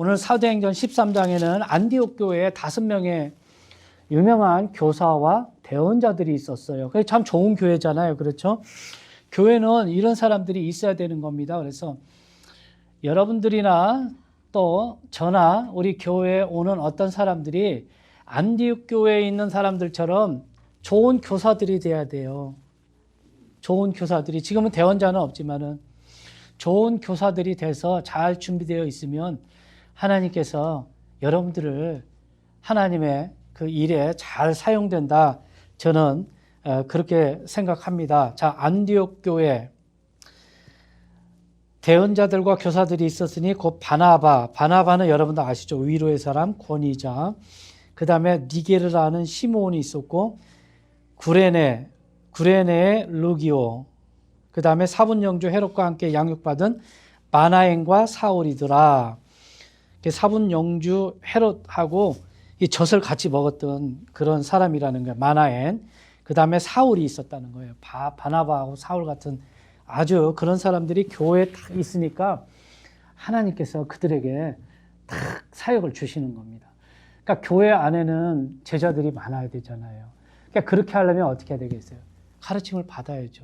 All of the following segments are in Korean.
오늘 사도행전 13장에는 안디옥 교회에 5명의 유명한 교사와 대언자들이 있었어요. 그게 참 좋은 교회잖아요. 그렇죠? 교회는 이런 사람들이 있어야 되는 겁니다. 그래서 여러분들이나 또 저나 우리 교회에 오는 어떤 사람들이 안디옥 교회에 있는 사람들처럼 좋은 교사들이 돼야 돼요. 좋은 교사들이, 지금은 대언자는 없지만은 좋은 교사들이 돼서 잘 준비되어 있으면 하나님께서 여러분들을 하나님의 그 일에 잘 사용된다. 저는 그렇게 생각합니다. 자, 안디옥 교회 대언자들과 교사들이 있었으니 곧 바나바는 여러분도 아시죠? 위로의 사람, 권위자. 그 다음에 니게르라는 시므온이 있었고, 구레네의 루기오, 그 다음에 사분영주 헤롯과 함께 양육받은 마나엔과 사울이더라. 사분영주 헤롯하고 이 젖을 같이 먹었던 그런 사람이라는 거예요. 마나엔. 그 다음에 사울이 있었다는 거예요. 바나바하고 사울 같은 아주 그런 사람들이 교회에 딱 있으니까 하나님께서 그들에게 딱 사역을 주시는 겁니다. 그러니까 교회 안에는 제자들이 많아야 되잖아요. 그러니까 그렇게 하려면 어떻게 해야 되겠어요? 가르침을 받아야죠.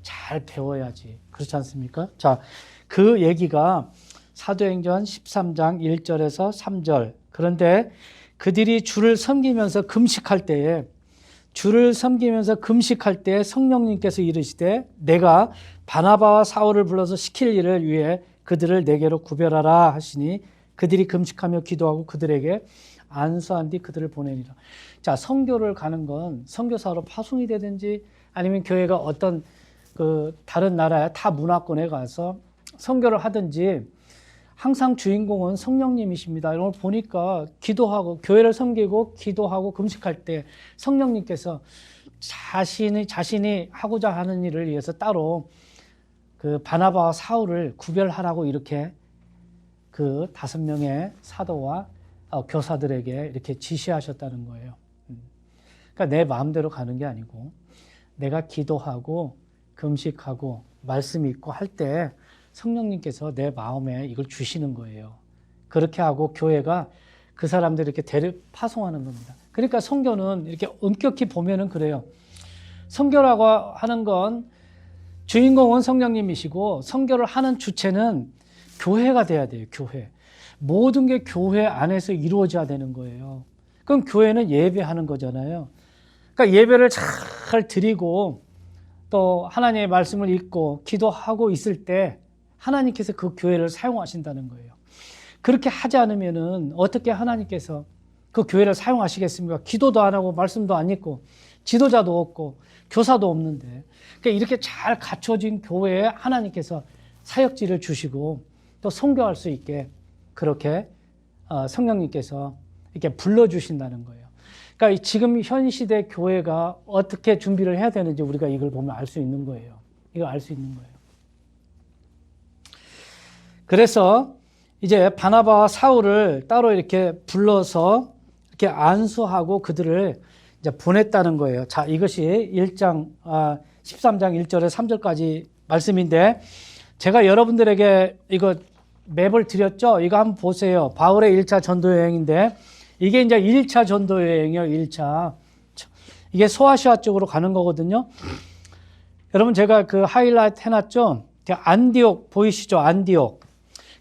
잘 배워야지. 그렇지 않습니까? 자, 그 얘기가 사도행전 13장 1절에서 3절. 그런데 그들이 주를 섬기면서 금식할 때에 성령님께서 이르시되 내가 바나바와 사울을 불러서 시킬 일을 위해 그들을 내게로 구별하라 하시니 그들이 금식하며 기도하고 그들에게 안수한 뒤 그들을 보내니라. 자, 선교를 가는 건 선교사로 파송이 되든지 아니면 교회가 어떤 그 다른 나라의 타 문화권에 가서 선교를 하든지 항상 주인공은 성령님이십니다. 오늘 보니까 기도하고 교회를 섬기고 기도하고 금식할 때 성령님께서 자신이 하고자 하는 일을 위해서 따로 그 바나바와 사울을 구별하라고 이렇게 그 5명의 사도와 교사들에게 이렇게 지시하셨다는 거예요. 그러니까 내 마음대로 가는 게 아니고 내가 기도하고 금식하고 말씀 읽고 할 때 성령님께서 내 마음에 이걸 주시는 거예요. 그렇게 하고 교회가 그 사람들을 이렇게 파송하는 겁니다. 그러니까 선교는 이렇게 엄격히 보면은 그래요. 선교라고 하는 건 주인공은 성령님이시고 선교를 하는 주체는 교회가 돼야 돼요. 교회. 모든 게 교회 안에서 이루어져야 되는 거예요. 그럼 교회는 예배하는 거잖아요. 그러니까 예배를 잘 드리고 또 하나님의 말씀을 읽고 기도하고 있을 때 하나님께서 그 교회를 사용하신다는 거예요. 그렇게 하지 않으면은 어떻게 하나님께서 그 교회를 사용하시겠습니까? 기도도 안 하고 말씀도 안 읽고 지도자도 없고 교사도 없는데. 그러니까 이렇게 잘 갖춰진 교회에 하나님께서 사역지를 주시고 또 선교할 수 있게 그렇게 성령님께서 이렇게 불러주신다는 거예요. 그러니까 지금 현 시대 교회가 어떻게 준비를 해야 되는지 우리가 이걸 보면 알 수 있는 거예요. 이걸 알 수 있는 거예요. 그래서 이제 바나바와 사울을 따로 이렇게 불러서 이렇게 안수하고 그들을 이제 보냈다는 거예요. 자, 이것이 13장 1절에 3절까지 말씀인데 제가 여러분들에게 이거 맵을 드렸죠? 이거 한번 보세요. 바울의 1차 전도 여행인데 이게 이제 1차 전도 여행이에요. 1차. 이게 소아시아 쪽으로 가는 거거든요. 여러분 제가 그 하이라이트 해놨죠? 안디옥 보이시죠? 안디옥.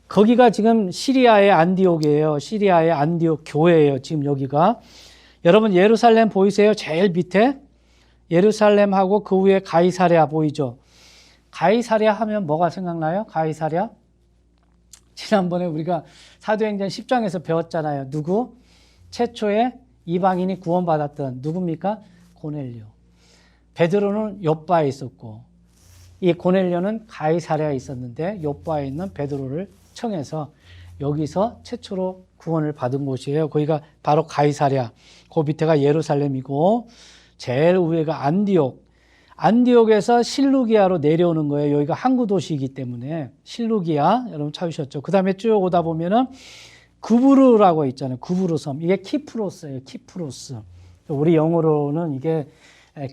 거기가 지금 시리아의 안디옥이에요. 시리아의 안디옥 교회예요. 지금 여기가. 여러분 예루살렘 보이세요? 제일 밑에 예루살렘하고 그 위에 가이사랴 보이죠? 가이사랴 하면 뭐가 생각나요? 가이사랴? 지난번에 우리가 사도행전 10장에서 배웠잖아요. 누구? 최초의 이방인이 구원받았던 누굽니까? 고넬료. 베드로는 욥바에 있었고 이 고넬료는 가이사랴에 있었는데 욥바에 있는 베드로를 청해서 여기서 최초로 구원을 받은 곳이에요. 거기가 바로 가이사랴. 그 밑에가 예루살렘이고 제일 위에가 안디옥. 안디옥에서 실루기아로 내려오는 거예요. 여기가 항구 도시이기 때문에 실루기아 여러분 찾으셨죠? 그 다음에 쭉 오다 보면은 구브르라고 있잖아요. 구브르 섬. 이게 키프로스예요. 키프로스. 우리 영어로는 이게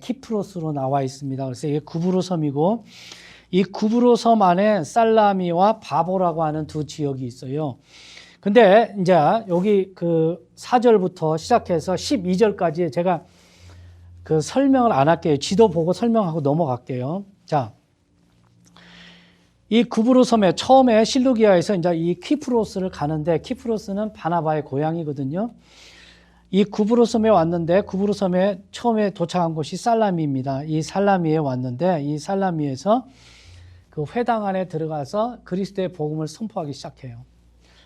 키프로스로 나와 있습니다. 그래서 이게 구브르 섬이고 이 구브르 섬 안에 살라미와 바보라고 하는 두 지역이 있어요. 근데 이제 여기 그 4절부터 시작해서 12절까지 제가 그 설명을 안 할게요. 지도 보고 설명하고 넘어갈게요. 자, 이 구브로 섬에 처음에 실루기아에서 이제 이 키프로스를 가는데, 키프로스는 바나바의 고향이거든요. 이 구브로 섬에 왔는데, 구브로 섬에 처음에 도착한 곳이 살라미입니다. 이 살라미에 왔는데, 이 살라미에서 그 회당 안에 들어가서 그리스도의 복음을 선포하기 시작해요.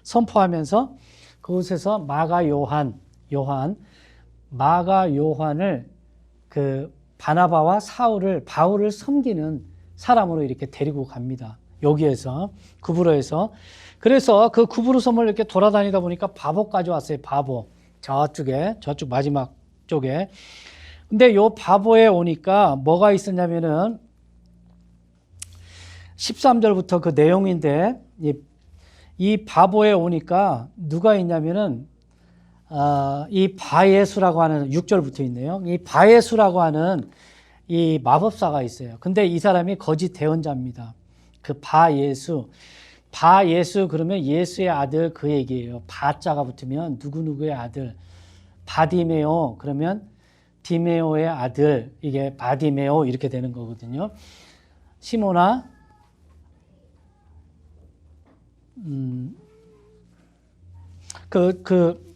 선포하면서 그곳에서 마가 요한을 그 바나바와 바울을 섬기는 사람으로 이렇게 데리고 갑니다. 여기에서, 구브로에서. 그래서 그 구브로 섬을 이렇게 돌아다니다 보니까 바보까지 왔어요. 바보. 저쪽 마지막 쪽에. 근데 요 바보에 오니까 뭐가 있었냐면은 13절부터 그 내용인데, 이 바보에 오니까 누가 있냐면은 이 바예수라고 하는 6절부터 있네요. 이 바예수라고 하는 이 마법사가 있어요. 근데 이 사람이 거짓 대언자입니다. 그 바예수 그러면 예수의 아들 그 얘기예요. 바자가 붙으면 누구누구의 아들. 바디메오 그러면 디메오의 아들. 이게 바디메오 이렇게 되는 거거든요. 시몬아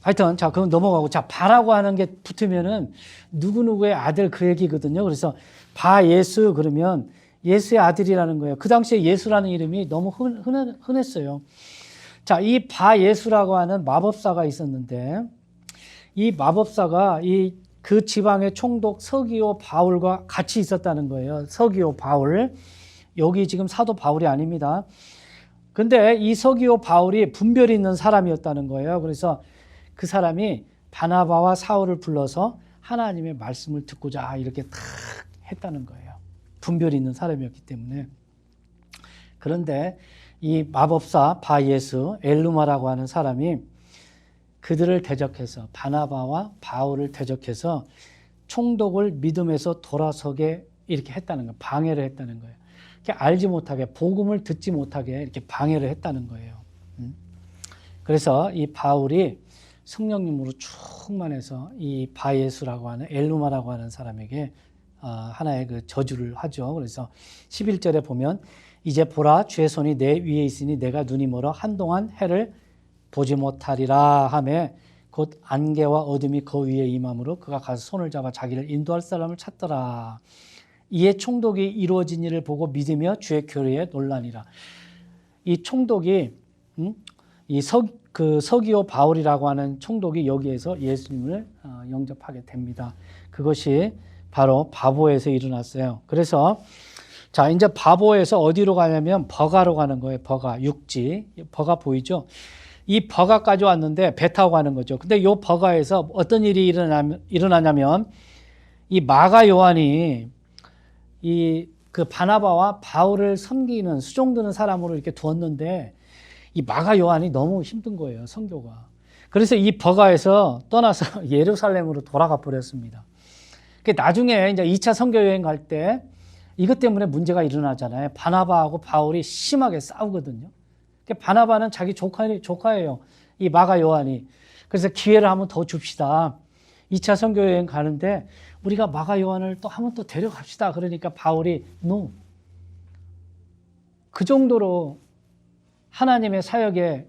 하여튼, 자, 그건 넘어가고, 자, 바라고 하는 게 붙으면은 누구누구의 아들 그 얘기거든요. 그래서 바 예수 그러면 예수의 아들이라는 거예요. 그 당시에 예수라는 이름이 너무 흔했어요. 자, 이 바 예수라고 하는 마법사가 있었는데, 이 마법사가 그 지방의 총독 서기오 바울과 같이 있었다는 거예요. 서기오 바울. 여기 지금 사도 바울이 아닙니다. 근데 이 서기오 바울이 분별이 있는 사람이었다는 거예요. 그래서 그 사람이 바나바와 사울을 불러서 하나님의 말씀을 듣고자 이렇게 탁 했다는 거예요. 분별이 있는 사람이었기 때문에. 그런데 이 마법사 바예수 엘루마라고 하는 사람이 그들을 대적해서 바나바와 바울을 대적해서 총독을 믿음에서 돌아서게 이렇게 했다는 거예요. 방해를 했다는 거예요. 이렇게 알지 못하게, 복음을 듣지 못하게 이렇게 방해를 했다는 거예요. 그래서 이 바울이 성령님으로 충만해서 이 바예수라고 하는 엘루마라고 하는 사람에게 하나의 그 저주를 하죠. 그래서 11절에 보면 이제 보라 주의 손이 내 위에 있으니 내가 눈이 멀어 한동안 해를 보지 못하리라 하매 곧 안개와 어둠이 그 위에 임함으로 그가 가서 손을 잡아 자기를 인도할 사람을 찾더라. 이에 총독이 이루어진 일을 보고 믿으며 주의 교례에 놀라니라. 이 총독이 서기오 바울이라고 하는 총독이 여기에서 예수님을 영접하게 됩니다. 그것이 바로 바보에서 일어났어요. 그래서 자, 이제 바보에서 어디로 가냐면 버가로 가는 거예요. 버가, 육지. 버가 보이죠? 이 버가까지 왔는데 배 타고 가는 거죠. 근데 이 버가에서 어떤 일이 일어나냐면 이 마가 요한이 그 바나바와 바울을 섬기는 수종드는 사람으로 이렇게 두었는데 이 마가 요한이 너무 힘든 거예요, 선교가. 그래서 이 버가에서 떠나서 예루살렘으로 돌아가 버렸습니다. 나중에 이제 2차 선교 여행 갈 때 이것 때문에 문제가 일어나잖아요. 바나바하고 바울이 심하게 싸우거든요. 바나바는 자기 조카예요. 이 마가 요한이. 그래서 기회를 한번 더 줍시다. 2차 선교 여행 가는데 우리가 마가 요한을 또 한번 또 데려갑시다. 그러니까 바울이 no. 그 정도로 하나님의 사역에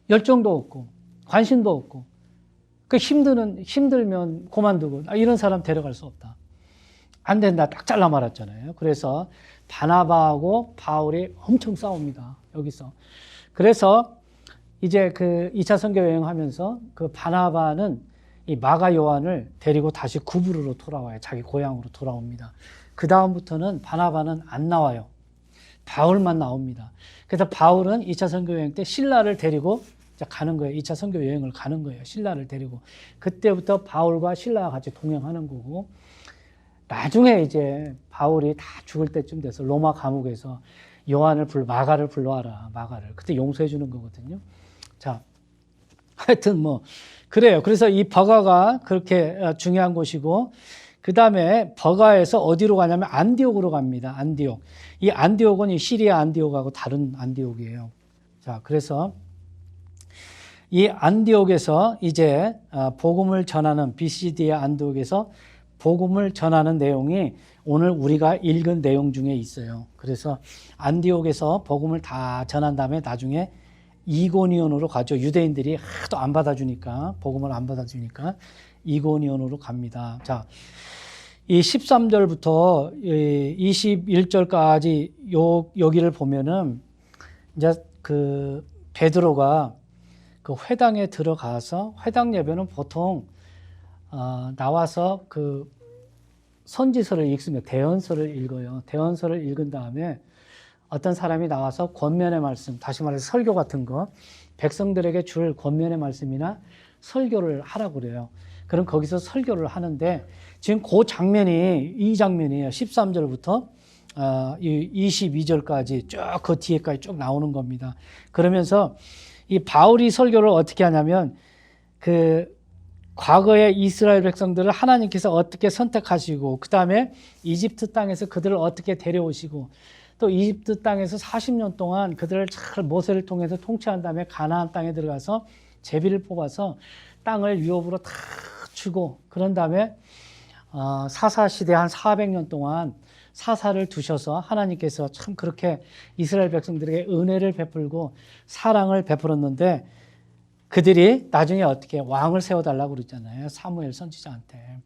열정도 없고 관심도 없고 힘들면 그만두고 이런 사람 데려갈 수 없다. 안 된다. 딱 잘라 말았잖아요. 그래서 바나바하고 바울이 엄청 싸웁니다. 여기서. 그래서 이제 그 2차 선교 여행하면서 그 바나바는 이 마가 요한을 데리고 다시 구브로로 돌아와요. 자기 고향으로 돌아옵니다. 그 다음부터는 바나바는 안 나와요. 바울만 나옵니다. 그래서 바울은 2차 선교 여행 때 신라를 데리고 가는 거예요. 2차 선교 여행을 가는 거예요. 신라를 데리고. 그때부터 바울과 신라가 같이 동행하는 거고, 나중에 이제 바울이 다 죽을 때쯤 돼서 로마 감옥에서 마가를 불러와라. 마가를. 그때 용서해 주는 거거든요. 자, 하여튼 뭐 그래요. 그래서 이 버가가 그렇게 중요한 곳이고, 그 다음에 버가에서 어디로 가냐면 안디옥으로 갑니다. 안디옥. 이 안디옥은 이 시리아 안디옥하고 다른 안디옥이에요. 자, 그래서 이 안디옥에서 이제 복음을 전하는 BCD의 안디옥에서 복음을 전하는 내용이 오늘 우리가 읽은 내용 중에 있어요. 그래서 안디옥에서 복음을 다 전한 다음에 나중에 이고니온으로 가죠. 유대인들이 하도 안 받아주니까, 복음을 안 받아주니까 이고니온으로 갑니다. 자, 이 13절부터 21절까지 여기를 보면은 이제 그 베드로가 그 회당에 들어가서, 회당 예배는 보통 나와서 그 선지서를 읽습니다. 대언서를 읽어요. 대언서를 읽은 다음에 어떤 사람이 나와서 권면의 말씀, 다시 말해서 설교 같은 거, 백성들에게 줄 권면의 말씀이나 설교를 하라고 그래요. 그럼 거기서 설교를 하는데 지금 그 장면이 이 장면이에요. 13절부터 22절까지 쭉 그 뒤에까지 쭉 나오는 겁니다. 그러면서 이 바울이 설교를 어떻게 하냐면 그 과거의 이스라엘 백성들을 하나님께서 어떻게 선택하시고 그 다음에 이집트 땅에서 그들을 어떻게 데려오시고 또 이집트 땅에서 40년 동안 그들을 잘 모세를 통해서 통치한 다음에 가나안 땅에 들어가서 제비를 뽑아서 땅을 유업으로 다 주고 그런 다음에 사사시대 한 400년 동안 사사를 두셔서 하나님께서 참 그렇게 이스라엘 백성들에게 은혜를 베풀고 사랑을 베풀었는데 그들이 나중에 어떻게 왕을 세워달라고 그러잖아요. 사무엘 선지자한테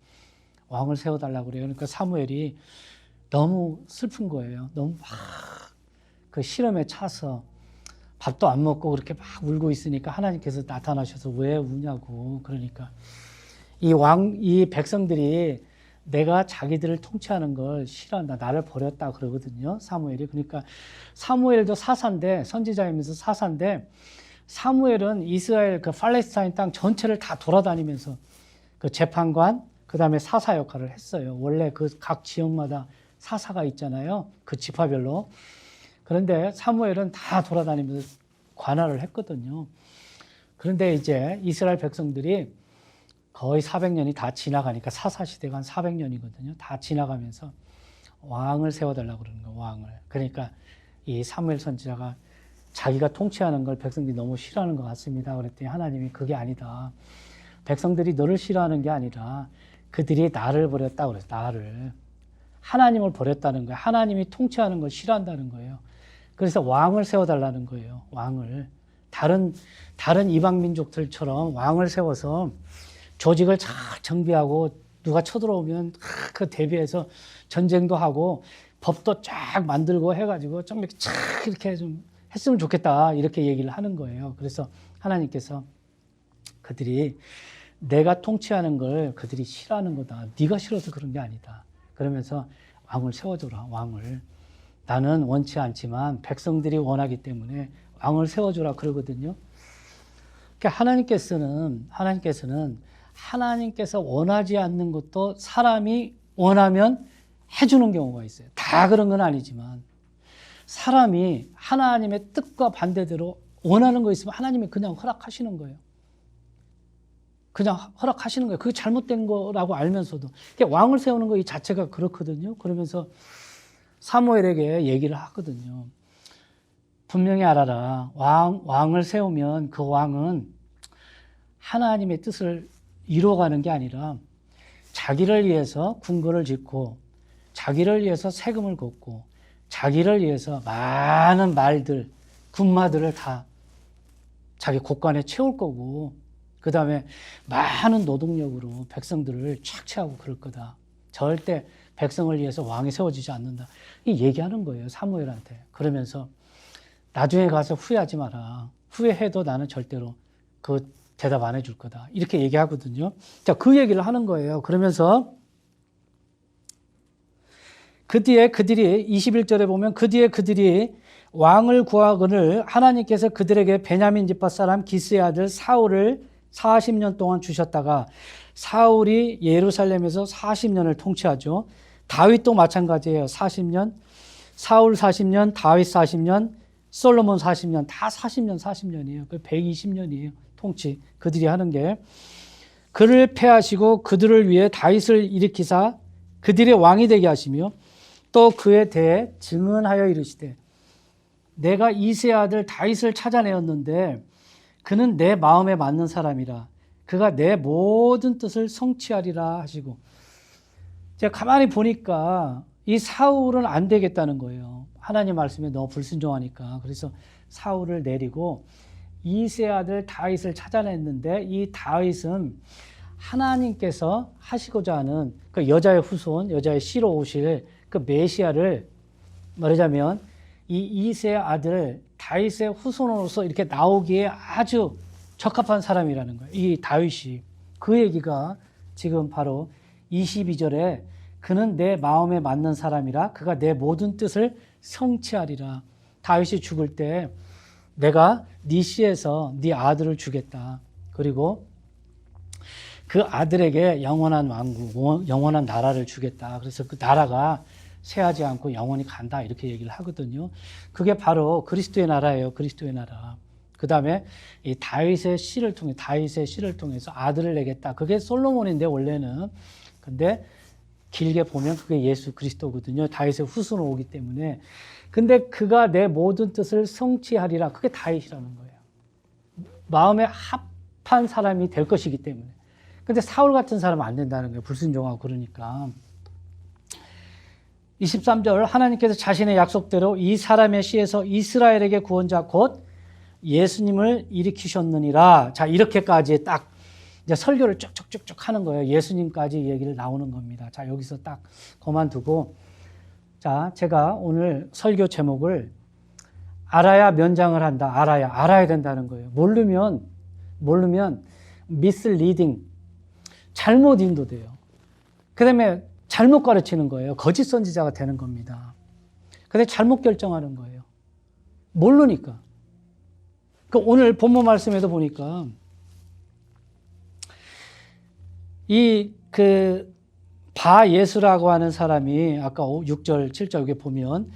왕을 세워달라고 그래요. 그러니까 사무엘이 너무 슬픈 거예요. 너무 막 그 시름에 차서 밥도 안 먹고 그렇게 막 울고 있으니까 하나님께서 나타나셔서 왜 우냐고. 그러니까 이 백성들이 내가 자기들을 통치하는 걸 싫어한다. 나를 버렸다 그러거든요. 사무엘이. 그러니까 사무엘도 사사인데 선지자이면서 사사인데 사무엘은 이스라엘 그 팔레스타인 땅 전체를 다 돌아다니면서 그 재판관 그다음에 사사 역할을 했어요. 원래 그 각 지역마다 사사가 있잖아요. 그 지파별로. 그런데 사무엘은 다 돌아다니면서 관할을 했거든요. 그런데 이제 이스라엘 백성들이 거의 400년이 다 지나가니까 사사시대가 한 400년이거든요. 다 지나가면서 왕을 세워달라고 그러는 거예요. 왕을. 그러니까 이 사무엘 선지자가 자기가 통치하는 걸 백성들이 너무 싫어하는 것 같습니다. 그랬더니 하나님이 그게 아니다. 백성들이 너를 싫어하는 게 아니라 그들이 나를 버렸다고 그랬어요. 나를. 하나님을 버렸다는 거예요. 하나님이 통치하는 걸 싫어한다는 거예요. 그래서 왕을 세워달라는 거예요. 왕을. 다른 이방 민족들처럼 왕을 세워서 조직을 잘 정비하고 누가 쳐들어오면 그 대비해서 전쟁도 하고 법도 쫙 만들고 해가지고 좀 이렇게 쫙 이렇게 좀 했으면 좋겠다 이렇게 얘기를 하는 거예요. 그래서 하나님께서 그들이 내가 통치하는 걸 그들이 싫어하는 거다. 네가 싫어서 그런 게 아니다. 그러면서 왕을 세워줘라. 왕을. 나는 원치 않지만 백성들이 원하기 때문에 왕을 세워줘라 그러거든요. 그러니까 하나님께서 원하지 않는 것도 사람이 원하면 해주는 경우가 있어요. 다 그런 건 아니지만 사람이 하나님의 뜻과 반대대로 원하는 거 있으면 하나님이 그냥 허락하시는 거예요. 그냥 허락하시는 거예요. 그게 잘못된 거라고 알면서도. 그러니까 왕을 세우는 거 이 자체가 그렇거든요. 그러면서 사무엘에게 얘기를 하거든요. 분명히 알아라. 왕을 세우면 그 왕은 하나님의 뜻을 이루어가는 게 아니라 자기를 위해서 궁궐을 짓고 자기를 위해서 세금을 걷고 자기를 위해서 많은 말들, 군마들을 다 자기 곳간에 채울 거고 그 다음에 많은 노동력으로 백성들을 착취하고 그럴 거다. 절대 백성을 위해서 왕이 세워지지 않는다. 이 얘기하는 거예요. 사무엘한테. 그러면서 나중에 가서 후회하지 마라. 후회해도 나는 절대로 그 대답 안 해줄 거다. 이렇게 얘기하거든요. 자, 그 얘기를 하는 거예요. 그러면서 그 뒤에 그들이 21절에 보면 그 뒤에 그들이 왕을 구하거늘 하나님께서 그들에게 베냐민 지파 사람 기스의 아들 사울을 40년 동안 주셨다가 사울이 예루살렘에서 40년을 통치하죠. 다윗도 마찬가지예요. 40년. 사울 40년, 다윗 40년, 솔로몬 40년. 다 40년이에요. 그 120년이에요. 통치. 그들이 하는 게. 그를 패하시고 그들을 위해 다윗을 일으키사 그들의 왕이 되게 하시며 또 그에 대해 증언하여 이르시되 내가 이새의 아들 다윗을 찾아내었는데 그는 내 마음에 맞는 사람이라. 그가 내 모든 뜻을 성취하리라 하시고. 제가 가만히 보니까 이 사울은 안 되겠다는 거예요. 하나님 말씀에 너무 불순종하니까. 그래서 사울을 내리고 이세 아들 다윗을 찾아냈는데, 이 다윗은 하나님께서 하시고자 하는 그 여자의 후손, 여자의 씨로 오실 그 메시아를, 말하자면 이 이세 아들 다윗의 후손으로서 이렇게 나오기에 아주 적합한 사람이라는 거예요. 이 다윗이. 그 얘기가 지금 바로 22절에 그는 내 마음에 맞는 사람이라. 그가 내 모든 뜻을 성취하리라. 다윗이 죽을 때 내가 네 씨에서 네 아들을 주겠다. 그리고 그 아들에게 영원한 왕국, 영원한 나라를 주겠다. 그래서 그 나라가 쇠하지 않고 영원히 간다. 이렇게 얘기를 하거든요. 그게 바로 그리스도의 나라예요. 그리스도의 나라. 그 다음에 이 다윗의 씨를 통해서 아들을 내겠다. 그게 솔로몬인데 원래는. 근데 길게 보면 그게 예수 그리스도거든요. 다윗의 후손으로 오기 때문에. 근데 그가 내 모든 뜻을 성취하리라. 그게 다윗이라는 거예요. 마음에 합한 사람이 될 것이기 때문에. 근데 사울 같은 사람은 안 된다는 거예요. 불순종하고 그러니까. 23절 하나님께서 자신의 약속대로 이 사람의 씨에서 이스라엘에게 구원자 곧 예수님을 일으키셨느니라. 자, 이렇게까지 딱 이제 설교를 쭉쭉쭉쭉 하는 거예요. 예수님까지 얘기를 나오는 겁니다. 자, 여기서 딱 그만두고, 자, 제가 오늘 설교 제목을 알아야 면장을 한다. 알아야 된다는 거예요. 모르면 misleading, 잘못 인도돼요. 그 다음에 잘못 가르치는 거예요. 거짓 선지자가 되는 겁니다. 근데 잘못 결정하는 거예요. 모르니까. 그 오늘 본문 말씀에도 보니까 바예수라고 하는 사람이 아까 6절, 7절 여기 보면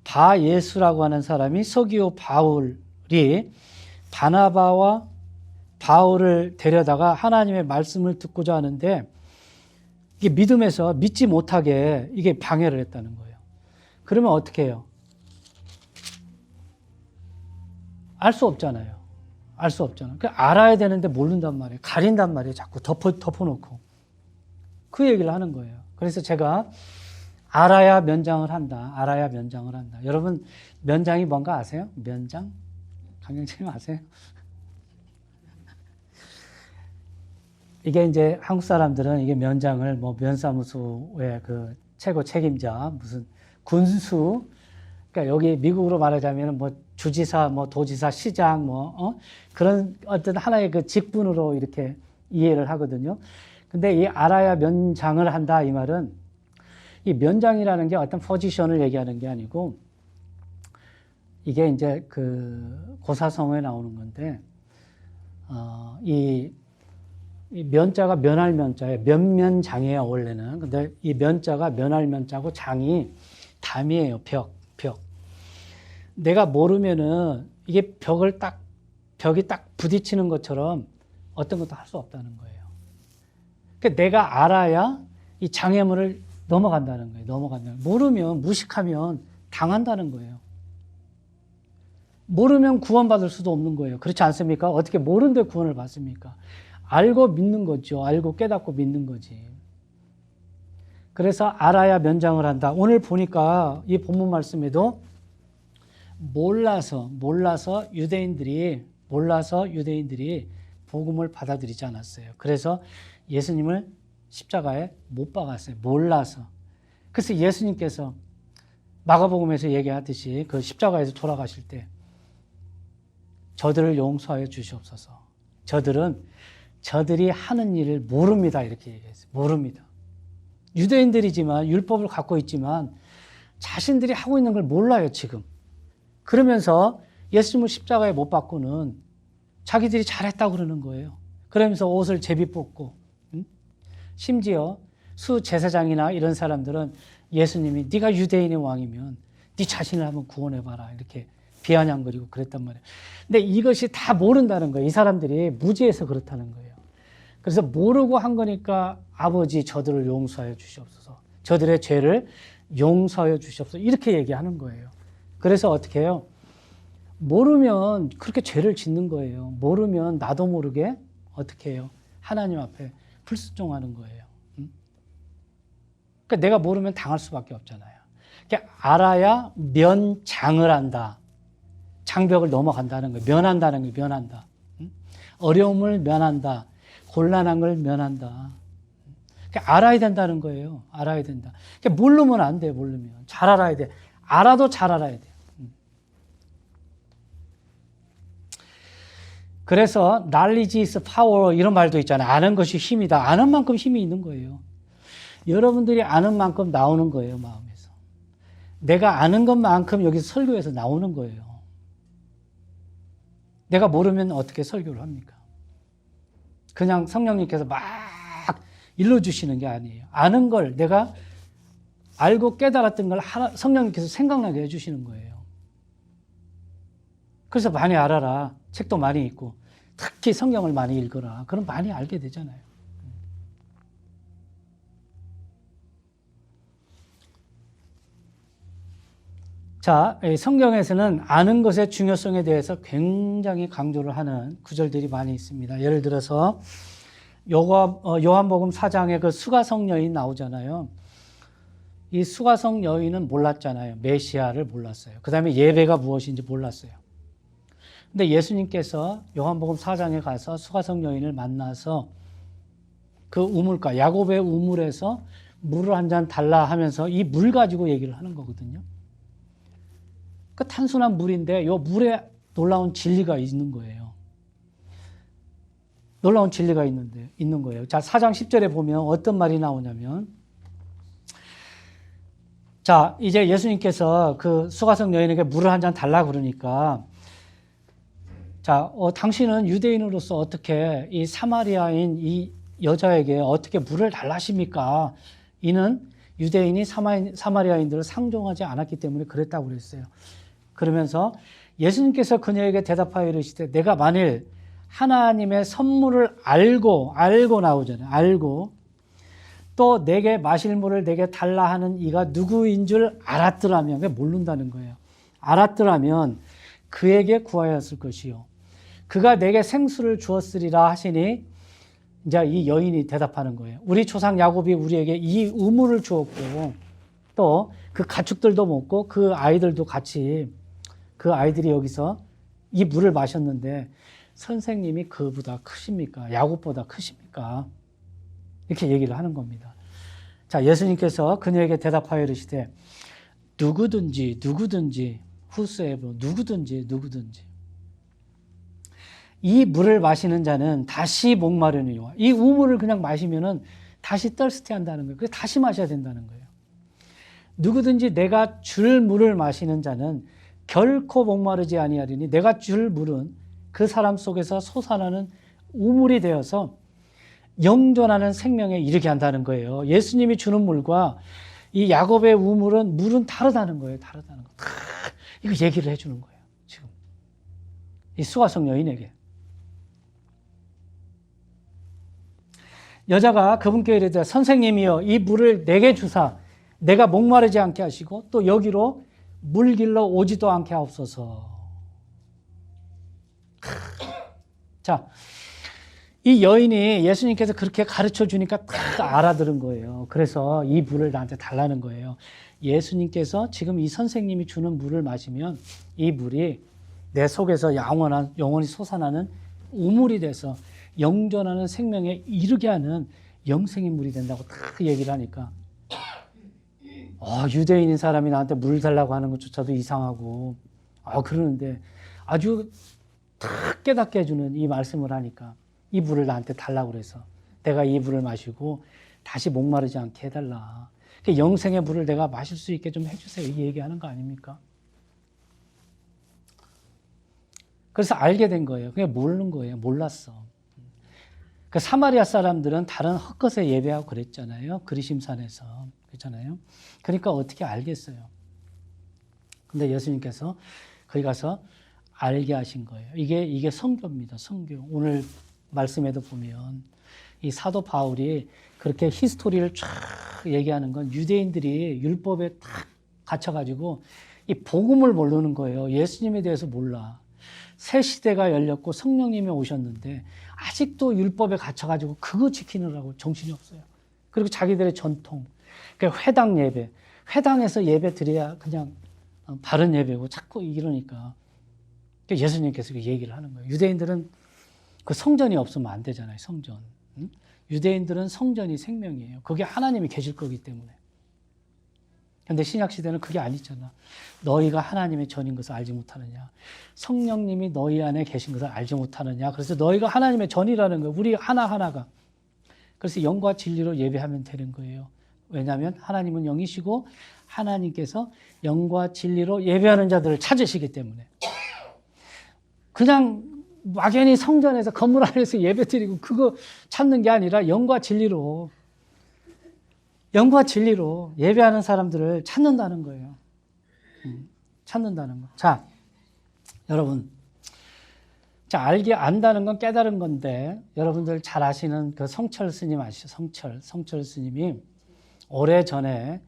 바예수라고 하는 사람이 서기오 바울이 바나바와 바울을 데려다가 하나님의 말씀을 듣고자 하는데 이게 믿음에서 믿지 못하게 이게 방해를 했다는 거예요. 그러면 어떻게 해요? 알 수 없잖아요. 알아야 되는데 모른단 말이에요. 가린단 말이에요. 자꾸 덮어놓고. 그 얘기를 하는 거예요. 그래서 제가 알아야 면장을 한다. 여러분, 면장이 뭔가 아세요? 면장? 강영철님 아세요? 이게 이제 한국 사람들은 이게 면장을 면사무소의 그 최고 책임자, 무슨 군수, 그러니까 여기 미국으로 말하자면 주지사, 도지사, 시장, 그런 어떤 하나의 그 직분으로 이렇게 이해를 하거든요. 근데 이 알아야 면장을 한다 이 말은 이 면장이라는 게 어떤 포지션을 얘기하는 게 아니고 이게 이제 그 고사성어에 나오는 건데 이 면자가 면할 면자예요. 면면장이에요 원래는. 근데 이 면자가 면할 면자고 장이 담이에요. 벽. 내가 모르면은 이게 벽이 딱 부딪히는 것처럼 어떤 것도 할 수 없다는 거예요. 그러니까 내가 알아야 이 장애물을 넘어간다는 거예요. 모르면, 무식하면 당한다는 거예요. 모르면 구원받을 수도 없는 거예요. 그렇지 않습니까? 어떻게 모르는데 구원을 받습니까? 알고 믿는 거죠. 알고 깨닫고 믿는 거지. 그래서 알아야 면장을 한다. 오늘 보니까 이 본문 말씀에도 몰라서 유대인들이 복음을 받아들이지 않았어요. 그래서 예수님을 십자가에 못 박았어요. 몰라서. 그래서 예수님께서 마가복음에서 얘기하듯이 그 십자가에서 돌아가실 때 저들을 용서하여 주시옵소서. 저들이 하는 일을 모릅니다. 이렇게 얘기했어요. 모릅니다. 유대인들이지만 율법을 갖고 있지만 자신들이 하고 있는 걸 몰라요. 지금. 그러면서 예수님을 십자가에 못 박고는 자기들이 잘했다고 그러는 거예요. 그러면서 옷을 제비 뽑고 심지어 수제사장이나 이런 사람들은 예수님이 네가 유대인의 왕이면 네 자신을 한번 구원해봐라 이렇게 비아냥거리고 그랬단 말이에요. 근데 이것이 다 모른다는 거예요. 이 사람들이 무지해서 그렇다는 거예요. 그래서 모르고 한 거니까 아버지 저들을 용서하여 주시옵소서. 저들의 죄를 용서하여 주시옵소서. 이렇게 얘기하는 거예요. 그래서 어떻게 해요? 모르면 그렇게 죄를 짓는 거예요. 모르면 나도 모르게 어떻게 해요? 하나님 앞에 불순종하는 거예요. 그러니까 내가 모르면 당할 수밖에 없잖아요. 그러니까 알아야 면장을 한다. 장벽을 넘어간다는 거예요. 면한다는 거예요. 면한다. 어려움을 면한다. 곤란한 걸 면한다. 그러니까 알아야 된다는 거예요. 알아야 된다. 그러니까 모르면 안 돼. 모르면. 잘 알아야 돼. 알아도 잘 알아야 돼. 그래서 knowledge is power 이런 말도 있잖아요. 아는 것이 힘이다. 아는 만큼 힘이 있는 거예요. 여러분들이 아는 만큼 나오는 거예요. 마음에서. 내가 아는 것만큼 여기서 설교에서 나오는 거예요. 내가 모르면 어떻게 설교를 합니까? 그냥 성령님께서 막 일러주시는 게 아니에요. 아는 걸 내가 알고 깨달았던 걸 성령님께서 생각나게 해주시는 거예요. 그래서 많이 알아라. 책도 많이 읽고 특히 성경을 많이 읽어라. 그럼 많이 알게 되잖아요. 자, 성경에서는 아는 것의 중요성에 대해서 굉장히 강조를 하는 구절들이 많이 있습니다. 예를 들어서 요한복음 4장에 그 수가성 여인 나오잖아요. 이 수가성 여인은 몰랐잖아요. 메시아를 몰랐어요. 그 다음에 예배가 무엇인지 몰랐어요. 근데 예수님께서 요한복음 4장에 가서 수가성 여인을 만나서 그 우물가, 야곱의 우물에서 물을 한 잔 달라 하면서 이 물 가지고 얘기를 하는 거거든요. 그 단순한 물인데 이 물에 놀라운 진리가 있는 거예요. 놀라운 진리가 있는 거예요. 자, 4장 10절에 보면 어떤 말이 나오냐면, 자, 이제 예수님께서 그 수가성 여인에게 물을 한 잔 달라 그러니까, 자, 당신은 유대인으로서 어떻게 이 사마리아인 이 여자에게 어떻게 물을 달라십니까? 이는 유대인이 사마리아인들을 상종하지 않았기 때문에 그랬다고 그랬어요. 그러면서 예수님께서 그녀에게 대답하여 이르시되 내가 만일 하나님의 선물을 알고 나오잖아요. 알고 또 내게 마실 물을 내게 달라 하는 이가 누구인 줄 알았더라면, 그게 모른다는 거예요. 알았더라면 그에게 구하였을 것이요. 그가 내게 생수를 주었으리라 하시니, 이제 이 여인이 대답하는 거예요. 우리 조상 야곱이 우리에게 이 우물을 주었고 또 그 가축들도 먹고 그 아이들도 같이 그 아이들이 여기서 이 물을 마셨는데 선생님이 그보다 크십니까? 야곱보다 크십니까? 이렇게 얘기를 하는 겁니다. 자, 예수님께서 그녀에게 대답하여 이르시되 누구든지 whosoever 누구든지 이 물을 마시는 자는 다시 목마르니와 이 우물을 그냥 마시면은 다시 떨스티 한다는 거예요. 그래서 다시 마셔야 된다는 거예요. 누구든지 내가 줄 물을 마시는 자는 결코 목마르지 아니하리니 내가 줄 물은 그 사람 속에서 솟아나는 우물이 되어서 영존하는 생명에 이르게 한다는 거예요. 예수님이 주는 물과 이 야곱의 물은 다르다는 거예요. 다르다는 거. 이거 얘기를 해주는 거예요. 지금 이 수가성 여인에게. 여자가 그분께 이르되 선생님이여 이 물을 내게 주사 내가 목마르지 않게 하시고 또 여기로 물길러 오지도 않게 하옵소서. 자, 이 여인이 예수님께서 그렇게 가르쳐 주니까 딱 알아들은 거예요. 그래서 이 물을 나한테 달라는 거예요. 예수님께서 지금 이 선생님이 주는 물을 마시면 이 물이 내 속에서 영원히 솟아나는 우물이 돼서 영존하는 생명에 이르게 하는 영생의 물이 된다고 딱 얘기를 하니까 유대인인 사람이 나한테 물 달라고 하는 것조차도 이상하고 그러는데 아주 딱 깨닫게 해주는 이 말씀을 하니까 이 물을 나한테 달라고 그래서 내가 이 물을 마시고 다시 목마르지 않게 해달라. 영생의 물을 내가 마실 수 있게 좀 해주세요. 이 얘기하는 거 아닙니까? 그래서 알게 된 거예요. 그냥 모르는 거예요. 몰랐어. 그 사마리아 사람들은 다른 헛것에 예배하고 그랬잖아요. 그리심산에서. 그렇잖아요. 그러니까 어떻게 알겠어요. 근데 예수님께서 거기 가서 알게 하신 거예요. 이게 성교입니다. 성교. 오늘 말씀에도 보면 이 사도 바울이 그렇게 히스토리를 쫙 얘기하는 건 유대인들이 율법에 딱 갇혀가지고 이 복음을 모르는 거예요. 예수님에 대해서 몰라. 새 시대가 열렸고 성령님이 오셨는데 아직도 율법에 갇혀가지고 그거 지키느라고 정신이 없어요. 그리고 자기들의 전통, 그러니까 회당 예배, 회당에서 예배 드려야 그냥 바른 예배고 자꾸 이러니까 예수님께서 그 얘기를 하는 거예요. 유대인들은 그 성전이 없으면 안 되잖아요. 성전. 유대인들은 성전이 생명이에요. 그게 하나님이 계실 거기 때문에. 그런데 신약시대는 그게 아니잖아. 너희가 하나님의 전인 것을 알지 못하느냐. 성령님이 너희 안에 계신 것을 알지 못하느냐. 그래서 너희가 하나님의 전이라는 거예요. 우리 하나하나가. 그래서 영과 진리로 예배하면 되는 거예요. 왜냐하면 하나님은 영이시고 하나님께서 영과 진리로 예배하는 자들을 찾으시기 때문에. 그냥 막연히 성전에서 건물 안에서 예배드리고 그거 찾는 게 아니라 영과 진리로 예배하는 사람들을 찾는다는 거예요. 찾는다는 거. 자, 여러분. 자, 안다는 건 깨달은 건데, 여러분들 잘 아시는 그 성철 스님 아시죠? 성철 스님이 오래 전에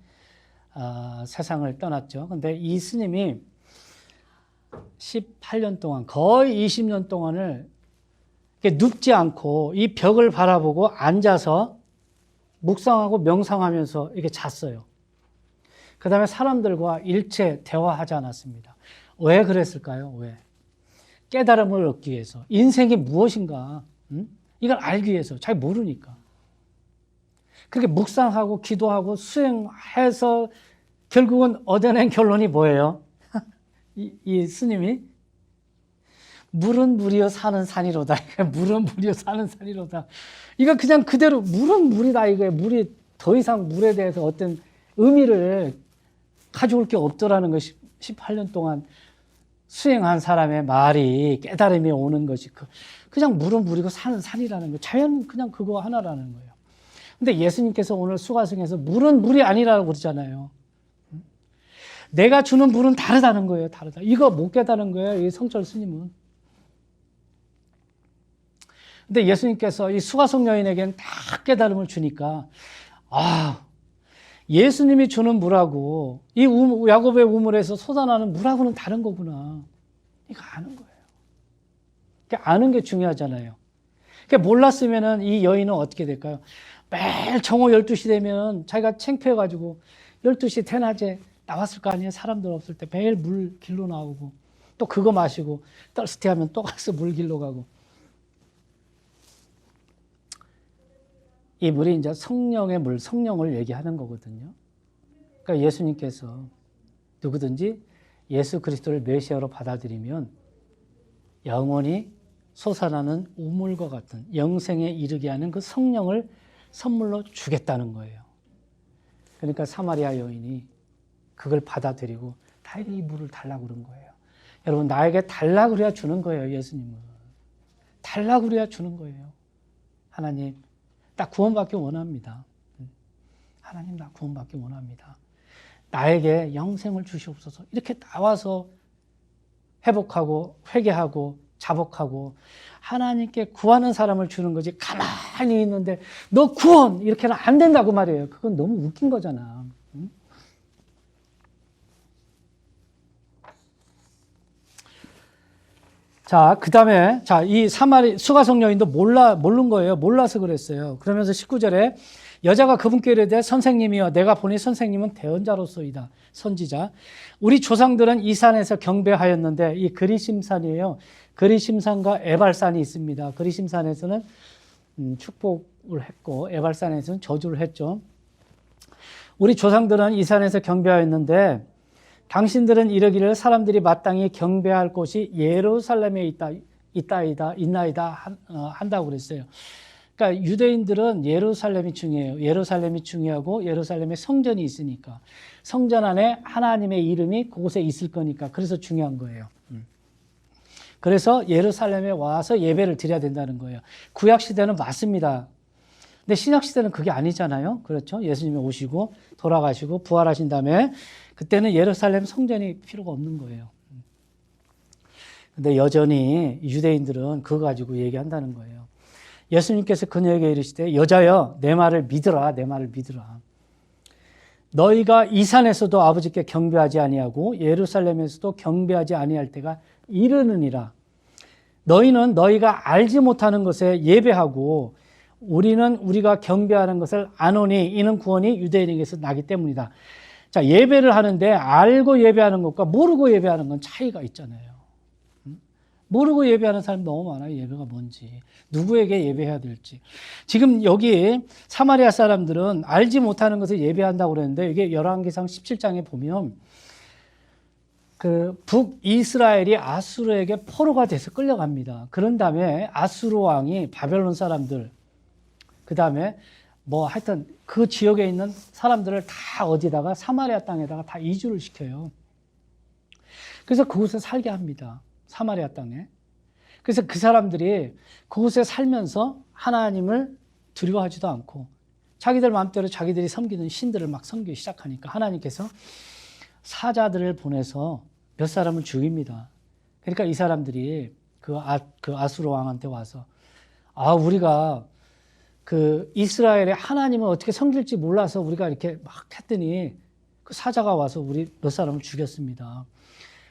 세상을 떠났죠. 근데 이 스님이 18년 동안, 거의 20년 동안을 눕지 않고 이 벽을 바라보고 앉아서 묵상하고 명상하면서 이렇게 잤어요. 그 다음에 사람들과 일체 대화하지 않았습니다. 왜 그랬을까요? 왜? 깨달음을 얻기 위해서. 인생이 무엇인가? 이걸 알기 위해서. 잘 모르니까. 그렇게 묵상하고 기도하고 수행해서 결국은 얻어낸 결론이 뭐예요? 이 스님이 물은 물이여 사는 산이로다. 물은 물이여 사는 산이로다. 이거 그냥 그대로 물은 물이다 이거예요. 물이 더 이상 물에 대해서 어떤 의미를 가져올 게 없더라는 것이 18년 동안 수행한 사람의 말이 깨달음이 오는 것이 그냥 물은 물이고 산은 산이라는 거예요. 자연 그냥 그거 하나라는 거예요. 근데 예수님께서 오늘 수가성에서 물은 물이 아니라고 그러잖아요. 내가 주는 물은 다르다는 거예요. 다르다. 이거 못 깨달은 거예요. 이 성철 스님은. 근데 예수님께서 이 수가성 여인에게는 다 깨달음을 주니까 예수님이 주는 물하고 이 야곱의 우물에서 솟아나는 물하고는 다른 거구나. 이거 아는 거예요. 그러니까 아는 게 중요하잖아요. 그러니까 몰랐으면은 이 여인은 어떻게 될까요? 매일 정오 12시 되면 자기가 창피해가지고 12시 대낮에 나왔을 거 아니에요. 사람들 없을 때 매일 물 길러 나오고 또 그거 마시고 떨스티하면 또 가서 물 길러 가고. 이 물이 이제 성령의 물, 성령을 얘기하는 거거든요. 그러니까 예수님께서 누구든지 예수 그리스도를 메시아로 받아들이면 영원히 솟아나는 우물과 같은 영생에 이르게 하는 그 성령을 선물로 주겠다는 거예요. 그러니까 사마리아 여인이 그걸 받아들이고 다행히 이 물을 달라고 그런 거예요. 여러분, 나에게 달라고 그래야 주는 거예요, 예수님은. 달라고 그래야 주는 거예요. 하나님, 나 구원받기 원합니다. 하나님, 나 구원받기 원합니다. 나에게 영생을 주시옵소서. 이렇게 나와서 회복하고 회개하고 자복하고 하나님께 구하는 사람을 주는 거지 가만히 있는데 너 구원 이렇게는 안 된다고 말이에요. 그건 너무 웃긴 거잖아. 자, 그 다음에, 자, 이 수가성 여인도 모른 거예요. 몰라서 그랬어요. 그러면서 19절에 여자가 그분께 이르되 선생님이여 내가 보니 선생님은 대언자로소이다. 선지자. 우리 조상들은 이 산에서 경배하였는데 이 그리심산이에요. 그리심산과 에발산이 있습니다. 그리심산에서는 축복을 했고 에발산에서는 저주를 했죠. 우리 조상들은 이 산에서 경배하였는데 당신들은 이르기를 사람들이 마땅히 경배할 곳이 예루살렘에 있나이다 한다고 그랬어요. 그러니까 유대인들은 예루살렘이 중요해요. 예루살렘이 중요하고 예루살렘에 성전이 있으니까 성전 안에 하나님의 이름이 그곳에 있을 거니까 그래서 중요한 거예요. 그래서 예루살렘에 와서 예배를 드려야 된다는 거예요. 구약 시대는 맞습니다. 근데 신약 시대는 그게 아니잖아요. 그렇죠? 예수님이 오시고 돌아가시고 부활하신 다음에 그때는 예루살렘 성전이 필요가 없는 거예요. 근데 여전히 유대인들은 그거 가지고 얘기한다는 거예요. 예수님께서 그녀에게 이르시되 여자여 내 말을 믿으라. 내 말을 믿으라. 너희가 이 산에서도 아버지께 경배하지 아니하고 예루살렘에서도 경배하지 아니할 때가 이르느니라. 너희는 너희가 알지 못하는 것에 예배하고 우리는 우리가 경배하는 것을 아노니 이는 구원이 유대인에게서 나기 때문이다. 자, 예배를 하는데 알고 예배하는 것과 모르고 예배하는 건 차이가 있잖아요. 모르고 예배하는 사람 너무 많아요. 예배가 뭔지, 누구에게 예배해야 될지. 지금 여기 사마리아 사람들은 알지 못하는 것을 예배한다고 그랬는데, 이게 열왕기상 17장에 보면 그 북이스라엘이 아수르에게 포로가 돼서 끌려갑니다. 그런 다음에 아수르 왕이 바벨론 사람들, 그 다음에 뭐 하여튼 그 지역에 있는 사람들을 다 어디다가 사마리아 땅에다가 다 이주를 시켜요. 그래서 그곳에 살게 합니다. 사마리아 땅에. 그래서 그 사람들이 그곳에 살면서 하나님을 두려워하지도 않고 자기들 마음대로 자기들이 섬기는 신들을 막 섬기기 시작하니까 하나님께서 사자들을 보내서 몇 사람을 죽입니다. 그러니까 이 사람들이 그 아수르 왕한테 와서 우리가 그 이스라엘의 하나님을 어떻게 섬길지 몰라서 우리가 이렇게 막 했더니 그 사자가 와서 우리 몇 사람을 죽였습니다.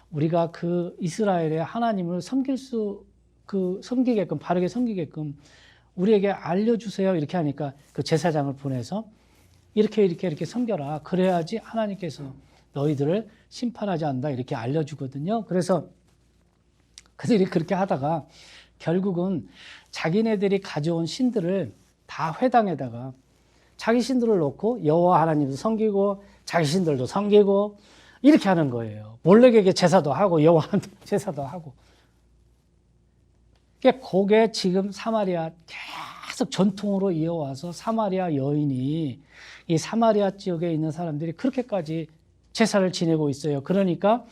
우리가 그 이스라엘의 하나님을 섬기게끔, 바르게 섬기게끔 우리에게 알려주세요. 이렇게 하니까 그 제사장을 보내서 이렇게 섬겨라. 그래야지 하나님께서 너희들을 심판하지 않는다. 이렇게 알려주거든요. 그래서 그들이 그렇게 하다가 결국은 자기네들이 가져온 신들을 다 회당에다가 자기 신들을 놓고 여호와 하나님도 섬기고 자기 신들도 섬기고 이렇게 하는 거예요. 몰래에게 제사도 하고 여호와한테 제사도 하고. 그게 지금 사마리아 계속 전통으로 이어와서 사마리아 여인이 이 사마리아 지역에 있는 사람들이 그렇게까지 제사를 지내고 있어요. 그러니까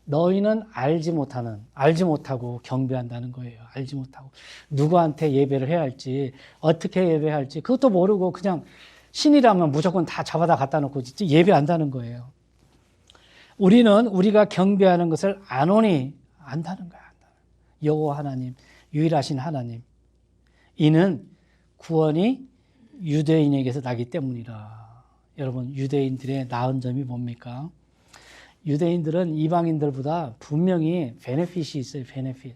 너희는 알지 못하고 경배한다는 거예요. 알지 못하고 누구한테 예배를 해야 할지, 어떻게 예배해야 할지 그것도 모르고 그냥 신이라면 무조건 다 잡아다 갖다 놓고 예배한다는 거예요. 우리는 우리가 경배하는 것을 아노니 안다는 거야. 여호와 하나님, 유일하신 하나님. 이는 구원이 유대인에게서 나기 때문이라. 여러분, 유대인들의 나은 점이 뭡니까? 유대인들은 이방인들보다 분명히 베네핏이 있어요. 베네핏.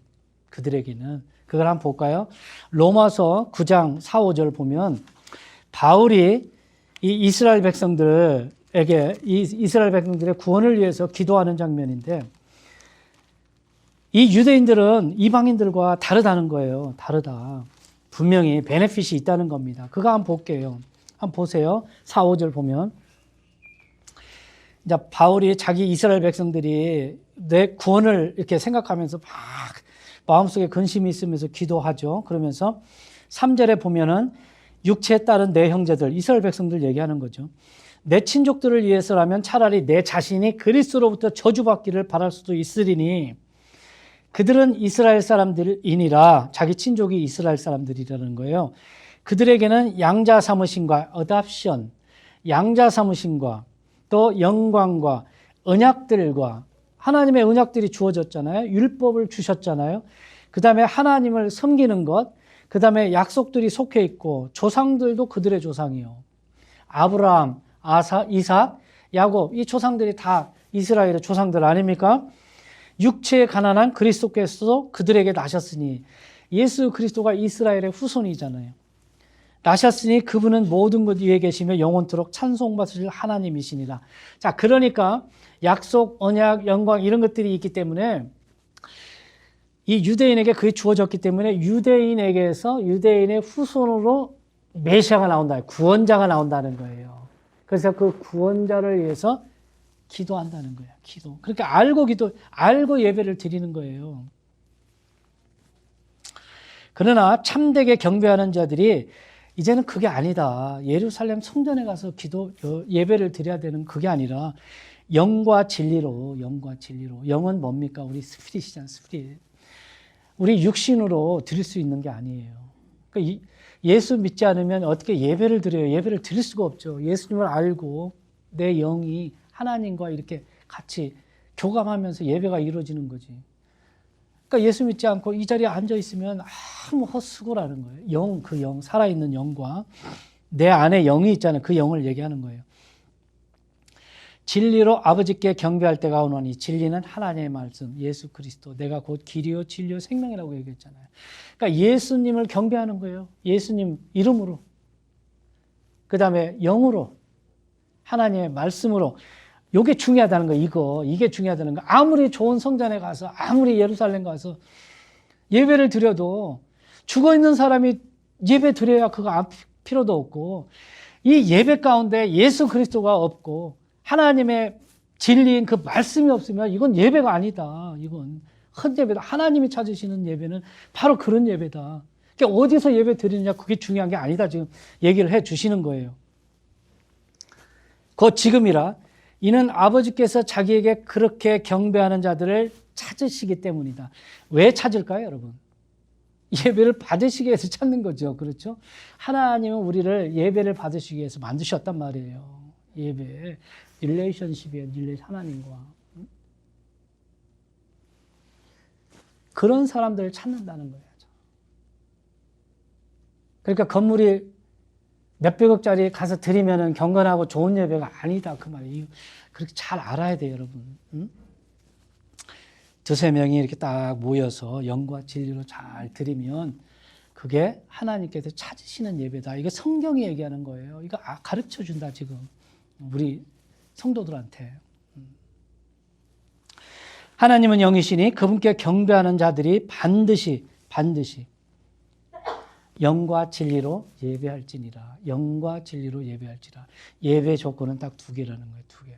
그들에게는. 그걸 한번 볼까요? 로마서 9장 4, 5절 보면 바울이 이 이스라엘 백성들에게 이스라엘 백성들의 구원을 위해서 기도하는 장면인데 이 유대인들은 이방인들과 다르다는 거예요. 다르다. 분명히 베네핏이 있다는 겁니다. 그거 한번 볼게요. 한번 보세요. 4, 5절 보면 이제 바울이 자기 이스라엘 백성들이 내 구원을 이렇게 생각하면서 막 마음속에 근심이 있으면서 기도하죠. 그러면서 3절에 보면은 육체에 따른 내 형제들, 이스라엘 백성들 얘기하는 거죠. 내 친족들을 위해서라면 차라리 내 자신이 그리스도로부터 저주받기를 바랄 수도 있으리니 그들은 이스라엘 사람들이니라. 자기 친족이 이스라엘 사람들이라는 거예요. 그들에게는 양자 삼으심과 어답션, 양자 삼으심과 또 영광과 언약들과 하나님의 언약들이 주어졌잖아요. 율법을 주셨잖아요. 그 다음에 하나님을 섬기는 것, 그 다음에 약속들이 속해 있고 조상들도 그들의 조상이요. 아브라함, 이삭, 야곱 이 조상들이 다 이스라엘의 조상들 아닙니까? 육체에 가난한 그리스도께서 그들에게 나셨으니 예수 그리스도가 이스라엘의 후손이잖아요. 나셨으니 그분은 모든 것 위에 계시며 영원토록 찬송받으실 하나님이시니라. 자, 그러니까 약속, 언약, 영광 이런 것들이 있기 때문에 이 유대인에게 그게 주어졌기 때문에 유대인에게서 유대인의 후손으로 메시아가 나온다. 구원자가 나온다는 거예요. 그래서 그 구원자를 위해서 기도한다는 거예요. 기도. 그러니까 알고 예배를 드리는 거예요. 그러나 참되게 경배하는 자들이 이제는 그게 아니다. 예루살렘 성전에 가서 예배를 드려야 되는 그게 아니라 영과 진리로. 영은 뭡니까? 우리 스피릿이잖아요. 스피릿. 우리 육신으로 드릴 수 있는 게 아니에요. 그러니까 예수 믿지 않으면 어떻게 예배를 드려요? 예배를 드릴 수가 없죠. 예수님을 알고 내 영이 하나님과 이렇게 같이 교감하면서 예배가 이루어지는 거지. 그러니까 예수 믿지 않고 이 자리에 앉아 있으면 아무 헛수고라는 거예요. 살아있는 영과 내 안에 영이 있잖아요. 그 영을 얘기하는 거예요. 진리로 아버지께 경배할 때가 오노니 진리는 하나님의 말씀, 예수 그리스도, 내가 곧 길이요 진리요 생명이라고 얘기했잖아요. 그러니까 예수님을 경배하는 거예요. 예수님 이름으로. 그 다음에 영으로, 하나님의 말씀으로. 이게 중요하다는 거, 이게 중요하다는 거. 아무리 좋은 성전에 가서, 아무리 예루살렘 가서 예배를 드려도 죽어있는 사람이 예배 드려야 그거 필요도 없고, 이 예배 가운데 예수 그리스도가 없고 하나님의 진리인 그 말씀이 없으면 이건 예배가 아니다. 이건 헛예배다. 하나님이 찾으시는 예배는 바로 그런 예배다. 그러니까 어디서 예배 드리느냐 그게 중요한 게 아니다. 지금 얘기를 해 주시는 거예요. 곧 지금이라 이는 아버지께서 자기에게 그렇게 경배하는 자들을 찾으시기 때문이다. 왜 찾을까요, 여러분? 예배를 받으시기 위해서 찾는 거죠. 그렇죠? 하나님은 우리를 예배를 받으시기 위해서 만드셨단 말이에요. 예배, 릴레이션십이에요. 하나님과. 그런 사람들을 찾는다는 거예요. 그러니까 건물이 몇백억짜리 가서 드리면은 경건하고 좋은 예배가 아니다. 그 말이에요. 그렇게 잘 알아야 돼요, 여러분. 응? 두세 명이 이렇게 딱 모여서 영과 진리로 잘 드리면 그게 하나님께서 찾으시는 예배다. 이거 성경이 얘기하는 거예요. 이거 가르쳐 준다, 지금. 우리 성도들한테. 하나님은 영이시니 그분께 경배하는 자들이 반드시 영과 진리로 예배할지니라. 영과 진리로 예배할지라. 예배 조건은 딱 두 개라는 거예요. 두 개.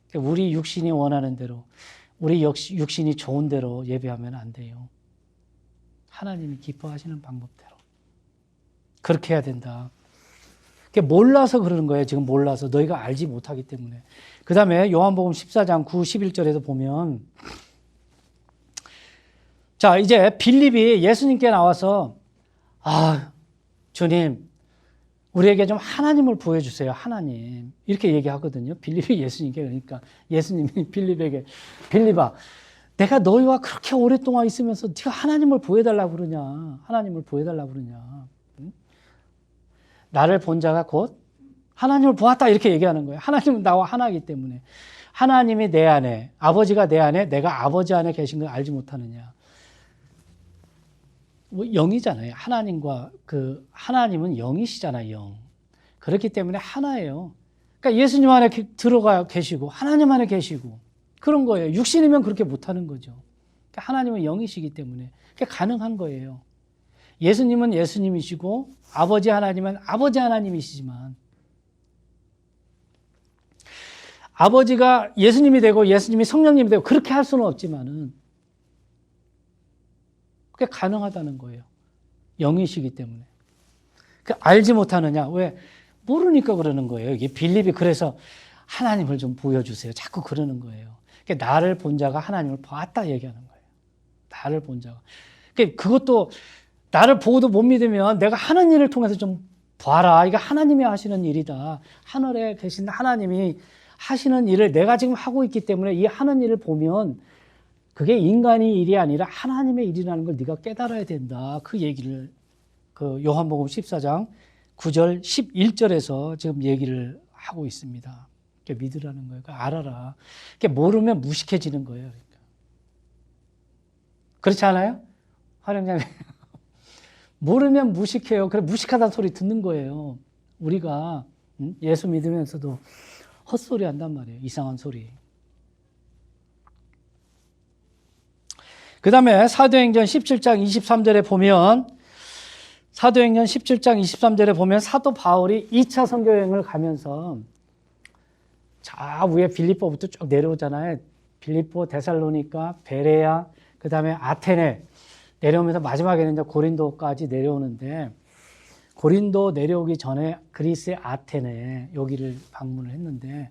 그러니까 우리 육신이 원하는 대로, 우리 육신이 좋은 대로 예배하면 안 돼요. 하나님이 기뻐하시는 방법대로. 그렇게 해야 된다. 몰라서 그러는 거예요. 지금 몰라서. 너희가 알지 못하기 때문에. 그 다음에 요한복음 14장 9, 11절에도 보면, 자, 이제 빌립이 예수님께 나와서, 주님, 우리에게 좀 하나님을 보여주세요. 하나님. 이렇게 얘기하거든요. 빌립이 예수님께. 그러니까 예수님이 빌립에게, 빌립아, 내가 너희와 그렇게 오랫동안 있으면서 네가 하나님을 보여달라고 그러냐. 하나님을 보여달라고 그러냐. 응? 나를 본 자가 곧 하나님을 보았다. 이렇게 얘기하는 거예요. 하나님은 나와 하나이기 때문에. 하나님이 내 안에, 아버지가 내 안에, 내가 아버지 안에 계신 걸 알지 못하느냐. 영이잖아요. 하나님과 하나님은 영이시잖아요. 영. 그렇기 때문에 하나예요. 그러니까 예수님 안에 들어가 계시고 하나님 안에 계시고 그런 거예요. 육신이면 그렇게 못하는 거죠. 그러니까 하나님은 영이시기 때문에 그게 가능한 거예요. 예수님은 예수님이시고 아버지 하나님은 아버지 하나님이시지만 아버지가 예수님이 되고 예수님이 성령님이 되고 그렇게 할 수는 없지만은 그게 가능하다는 거예요. 영이시기 때문에. 알지 못하느냐? 왜? 모르니까 그러는 거예요. 이게 빌립이 그래서 하나님을 좀 보여주세요. 자꾸 그러는 거예요. 나를 본 자가 하나님을 봤다 얘기하는 거예요. 나를 본 자가. 그것도 나를 보고도 못 믿으면 내가 하는 일을 통해서 좀 봐라. 이게 하나님이 하시는 일이다. 하늘에 계신 하나님이 하시는 일을 내가 지금 하고 있기 때문에 이 하는 일을 보면 그게 인간의 일이 아니라 하나님의 일이라는 걸 네가 깨달아야 된다. 그 얘기를 요한복음 14장 9절 11절에서 지금 얘기를 하고 있습니다. 믿으라는 거예요. 알아라. 모르면 무식해지는 거예요. 그러니까. 그렇지 않아요? 화령장님. 모르면 무식해요. 그래 무식하다는 소리 듣는 거예요. 우리가 예수 믿으면서도 헛소리 한단 말이에요. 이상한 소리. 그 다음에 사도행전 17장 23절에 보면 사도 바울이 2차 선교여행을 가면서 자 위에 빌립보부터 쭉 내려오잖아요. 빌립보, 데살로니가, 베레아, 그 다음에 아테네 내려오면서 마지막에는 이제 고린도까지 내려오는데 고린도 내려오기 전에 그리스의 아테네 여기를 방문을 했는데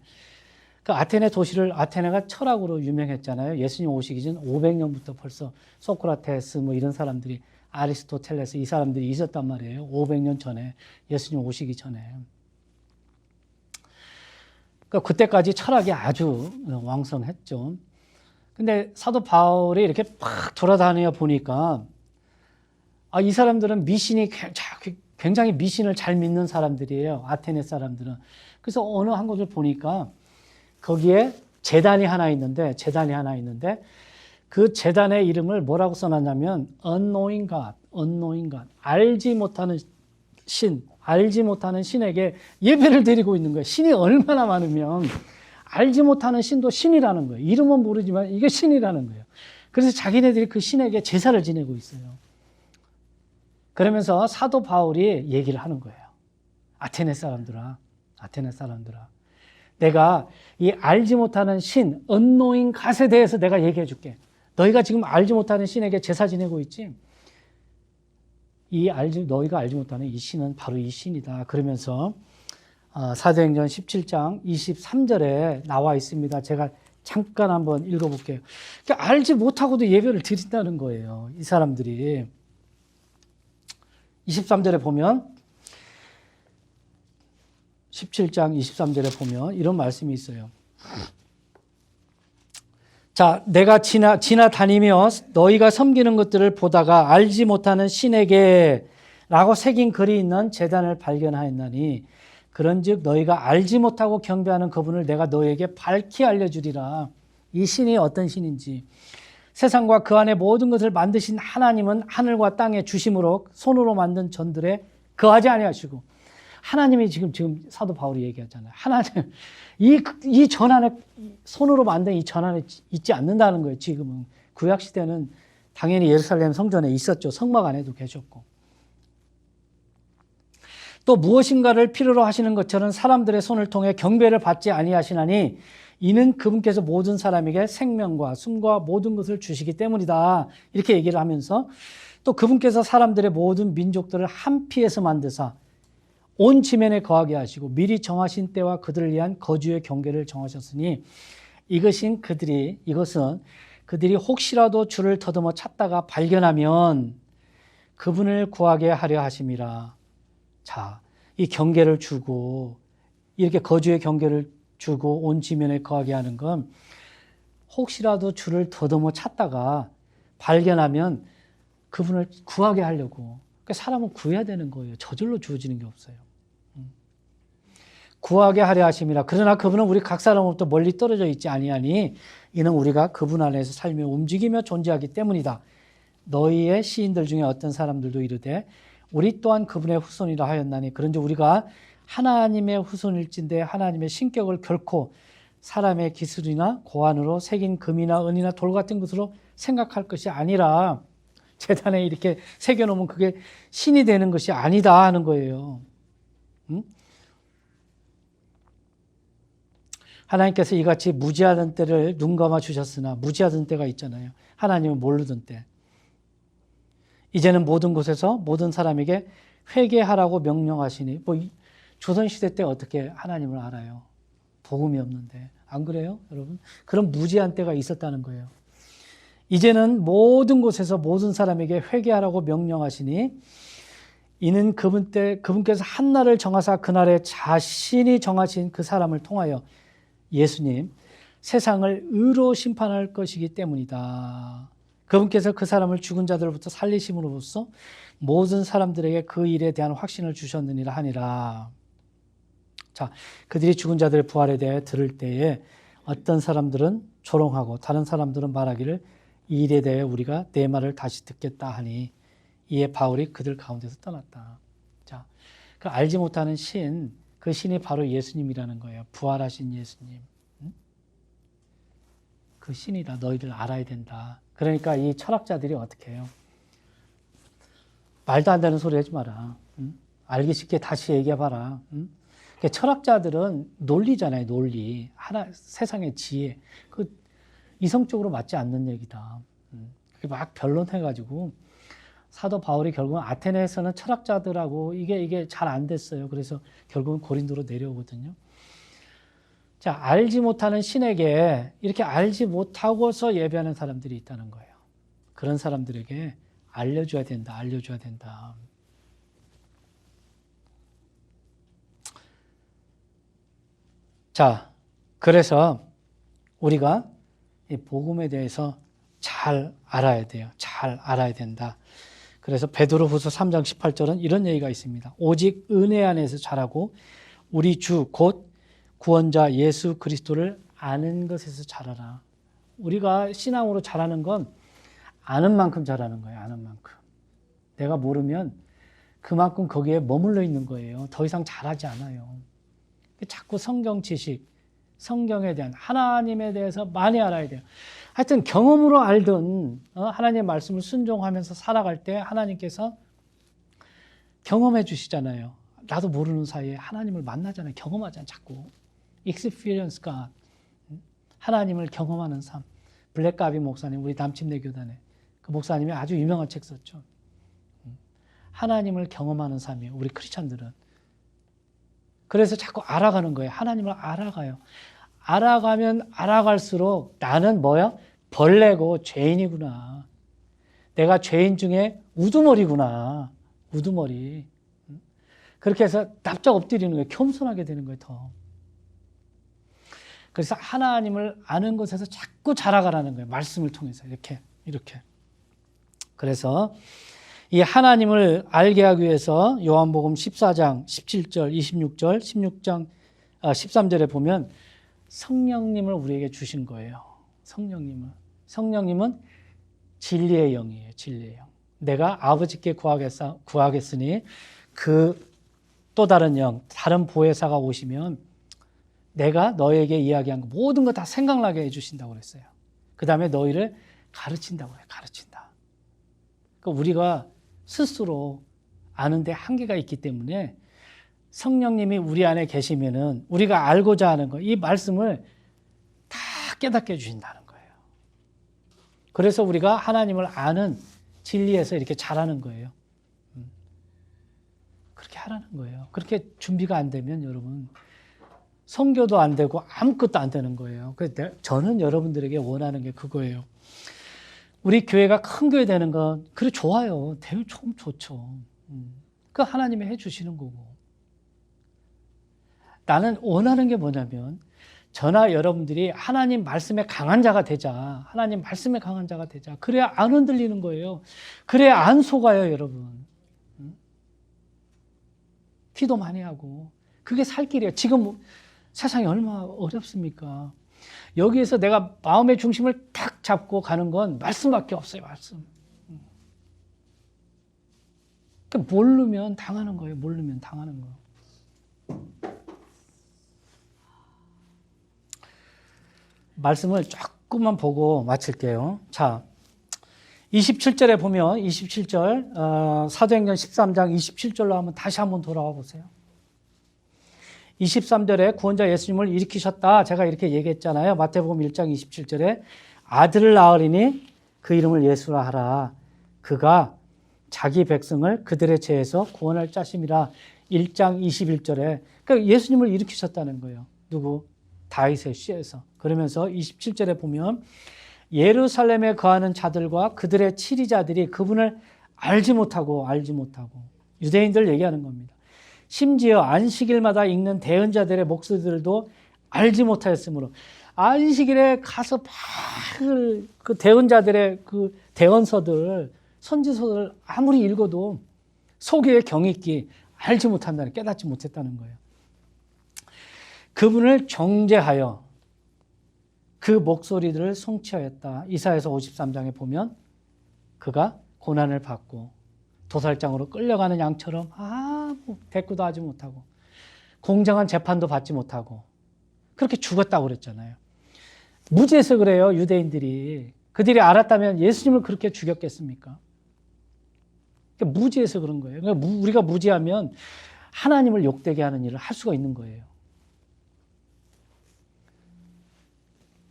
그 아테네가 철학으로 유명했잖아요. 예수님 오시기 전 500년부터 벌써 소크라테스 뭐 이런 사람들이 아리스토텔레스 이 사람들이 있었단 말이에요. 500년 전에 예수님 오시기 전에. 그러니까 그때까지 철학이 아주 왕성했죠. 근데 사도 바울이 이렇게 팍 돌아다녀 보니까 이 사람들은 굉장히 미신을 잘 믿는 사람들이에요. 아테네 사람들은. 그래서 어느 한 곳을 보니까 거기에 제단이 하나 있는데 그 제단의 이름을 뭐라고 써놨냐면 unknowing God. 알지 못하는 신에게 예배를 드리고 있는 거예요. 신이 얼마나 많으면 알지 못하는 신도 신이라는 거예요. 이름은 모르지만 이게 신이라는 거예요. 그래서 자기네들이 그 신에게 제사를 지내고 있어요. 그러면서 사도 바울이 얘기를 하는 거예요. 아테네 사람들아. 내가 이 알지 못하는 신, unknowing God에 대해서 내가 얘기해 줄게. 너희가 지금 알지 못하는 신에게 제사 지내고 있지? 너희가 알지 못하는 이 신은 바로 이 신이다. 그러면서 사도행전 17장 23절에 나와 있습니다. 제가 잠깐 한번 읽어볼게요. 그러니까 알지 못하고도 예배를 드린다는 거예요. 이 사람들이. 23절에 보면 17장 23절에 보면 이런 말씀이 있어요. 자, 내가 지나다니며 너희가 섬기는 것들을 보다가 알지 못하는 신에게 라고 새긴 글이 있는 제단을 발견하였나니 그런즉 너희가 알지 못하고 경배하는 그분을 내가 너희에게 밝히 알려주리라. 이 신이 어떤 신인지. 세상과 그 안에 모든 것을 만드신 하나님은 하늘과 땅의 주심으로 손으로 만든 전들에 거하지 아니하시고, 하나님이 지금 사도 바울이 얘기하잖아요. 하나님, 이 전 안에, 손으로 만든 이 전 안에 있지 않는다는 거예요. 지금은. 구약시대는 당연히 예루살렘 성전에 있었죠. 성막 안에도 계셨고. 또 무엇인가를 필요로 하시는 것처럼 사람들의 손을 통해 경배를 받지 아니하시나니 이는 그분께서 모든 사람에게 생명과 숨과 모든 것을 주시기 때문이다. 이렇게 얘기를 하면서 또 그분께서 사람들의 모든 민족들을 한 피에서 만드사 온 지면에 거하게 하시고 미리 정하신 때와 그들을 위한 거주의 경계를 정하셨으니 이것은 그들이 혹시라도 주를 더듬어 찾다가 발견하면 그분을 구하게 하려 하심이라. 자, 이 경계를 주고 이렇게 거주의 경계를 주고 온 지면에 거하게 하는 건 혹시라도 주를 더듬어 찾다가 발견하면 그분을 구하게 하려고. 그러니까 사람은 구해야 되는 거예요. 저절로 주어지는 게 없어요. 구하게 하려 하심이라. 그러나 그분은 우리 각 사람으로부터 멀리 떨어져 있지 아니하니 이는 우리가 그분 안에서 살며 움직이며 존재하기 때문이다. 너희의 시인들 중에 어떤 사람들도 이르되 우리 또한 그분의 후손이라 하였나니 그런즉 우리가 하나님의 후손일진데 하나님의 신격을 결코 사람의 기술이나 고안으로 새긴 금이나 은이나 돌 같은 것으로 생각할 것이 아니라 제단에 이렇게 새겨놓으면 그게 신이 되는 것이 아니다 하는 거예요. 하나님께서 이같이 무지하던 때를 눈 감아 주셨으나 무지하던 때가 있잖아요. 하나님을 모르던 때. 이제는 모든 곳에서 모든 사람에게 회개하라고 명령하시니 조선시대 때 어떻게 하나님을 알아요? 복음이 없는데. 안 그래요, 여러분? 그런 무지한 때가 있었다는 거예요. 이제는 모든 곳에서 모든 사람에게 회개하라고 명령하시니 이는 그분께서 한 날을 정하사 그날에 자신이 정하신 그 사람을 통하여 예수님, 세상을 의로 심판할 것이기 때문이다. 그분께서 그 사람을 죽은 자들로부터 살리심으로써 모든 사람들에게 그 일에 대한 확신을 주셨느니라 하니라. 자, 그들이 죽은 자들의 부활에 대해 들을 때에 어떤 사람들은 조롱하고 다른 사람들은 말하기를 이 일에 대해 우리가 내 말을 다시 듣겠다 하니 이에 바울이 그들 가운데서 떠났다. 자, 그 알지 못하는 신, 그 신이 바로 예수님이라는 거예요. 부활하신 예수님. 그 신이다. 너희들 알아야 된다. 그러니까 이 철학자들이 어떻게 해요? 말도 안 되는 소리 하지 마라. 알기 쉽게 다시 얘기해봐라. 그러니까 철학자들은 논리잖아요. 논리. 세상의 지혜. 그 이성적으로 맞지 않는 얘기다. 막 변론해가지고 사도 바울이 결국은 아테네에서는 철학자들하고 이게 잘 안 됐어요. 그래서 결국은 고린도로 내려오거든요. 자, 알지 못하는 신에게 이렇게 알지 못하고서 예배하는 사람들이 있다는 거예요. 그런 사람들에게 알려줘야 된다. 자, 그래서 우리가 이 복음에 대해서 잘 알아야 돼요. 잘 알아야 된다. 그래서 베드로후서 3장 18절은 이런 얘기가 있습니다. 오직 은혜 안에서 자라고 우리 주 곧 구원자 예수 그리스도를 아는 것에서 자라라. 우리가 신앙으로 자라는 건 아는 만큼 자라는 거예요. 아는 만큼. 내가 모르면 그만큼 거기에 머물러 있는 거예요. 더 이상 자라지 않아요. 자꾸 성경 지식, 성경에 대한 하나님에 대해서 많이 알아야 돼요. 하여튼 경험으로 알든 하나님의 말씀을 순종하면서 살아갈 때 하나님께서 경험해 주시잖아요. 나도 모르는 사이에 하나님을 만나잖아요. 경험하잖아요. 자꾸. Experience God. 하나님을 경험하는 삶. 블랙가비 목사님, 우리 남침내 교단에 그 목사님이 아주 유명한 책 썼죠. 하나님을 경험하는 삶이에요. 우리 크리스찬들은. 그래서 자꾸 알아가는 거예요. 하나님을 알아가요. 알아가면 알아갈수록 나는 뭐야? 벌레고 죄인이구나. 내가 죄인 중에 우두머리구나. 우두머리. 그렇게 해서 납작 엎드리는 거예요. 겸손하게 되는 거예요. 더. 그래서 하나님을 아는 것에서 자꾸 자라가라는 거예요. 말씀을 통해서 이렇게. 그래서 이 하나님을 알게 하기 위해서 요한복음 14장 17절, 26절, 13절에 보면 성령님을 우리에게 주신 거예요. 성령님은 진리의 영이에요. 진리의 영. 내가 아버지께 구하겠으니 그 또 다른 영, 다른 보혜사가 오시면 내가 너에게 이야기한 거 모든 거 다 생각나게 해주신다고 그랬어요. 그 다음에 너희를 가르친다고 해요. 가르친다. 그러니까 우리가 스스로 아는데 한계가 있기 때문에 성령님이 우리 안에 계시면은 우리가 알고자 하는 거, 이 말씀을 다 깨닫게 해주신다는 거예요. 그래서 우리가 하나님을 아는 진리에서 이렇게 자라는 거예요. 그렇게 하라는 거예요. 그렇게 준비가 안 되면 여러분 선교도 안 되고 아무것도 안 되는 거예요. 그래서 저는 여러분들에게 원하는 게 그거예요. 우리 교회가 큰 교회 되는 건 그래 좋아요. 되면 좀 좋죠. 그 하나님이 해주시는 거고. 나는 원하는 게 뭐냐면 저나 여러분들이 하나님 말씀에 강한 자가 되자. 하나님 말씀에 강한 자가 되자. 그래야 안 흔들리는 거예요. 그래야 안 속아요, 여러분. 기도 많이 하고. 그게 살 길이에요. 지금 세상이 얼마나 어렵습니까? 여기에서 내가 마음의 중심을 탁 잡고 가는 건 말씀밖에 없어요. 말씀. 그러니까 모르면 당하는 거예요. 모르면 당하는 거. 말씀을 조금만 보고 마칠게요. 자, 27절에 보면 27절 사도행전 13장 27절로 한번 다시 한번 돌아와 보세요. 23절에 구원자 예수님을 일으키셨다. 제가 이렇게 얘기했잖아요. 마태복음 1장 27절에 아들을 낳으리니 그 이름을 예수라 하라. 그가 자기 백성을 그들의 죄에서 구원할 자심이라. 1장 21절에 그러니까 예수님을 일으키셨다는 거예요. 누구? 다윗의 씨에서. 그러면서 27절에 보면 예루살렘에 거하는 자들과 그들의 치리자들이 그분을 알지 못하고 유대인들 얘기하는 겁니다. 심지어 안식일마다 읽는 대언자들의 목소리들도 알지 못하였으므로 안식일에 가서 그 대언자들의 그 대언서들 선지서들 아무리 읽어도 속에 경있기 알지 못한다는 깨닫지 못했다는 거예요. 그분을 정죄하여 그 목소리들을 성취하였다. 이사야서 53장에 보면 그가 고난을 받고 도살장으로 끌려가는 양처럼 아무 대꾸도 하지 못하고 공정한 재판도 받지 못하고 그렇게 죽었다고 그랬잖아요. 무지해서 그래요. 유대인들이. 그들이 알았다면 예수님을 그렇게 죽였겠습니까? 무지해서 그런 거예요. 그러니까 우리가 무지하면 하나님을 욕되게 하는 일을 할 수가 있는 거예요.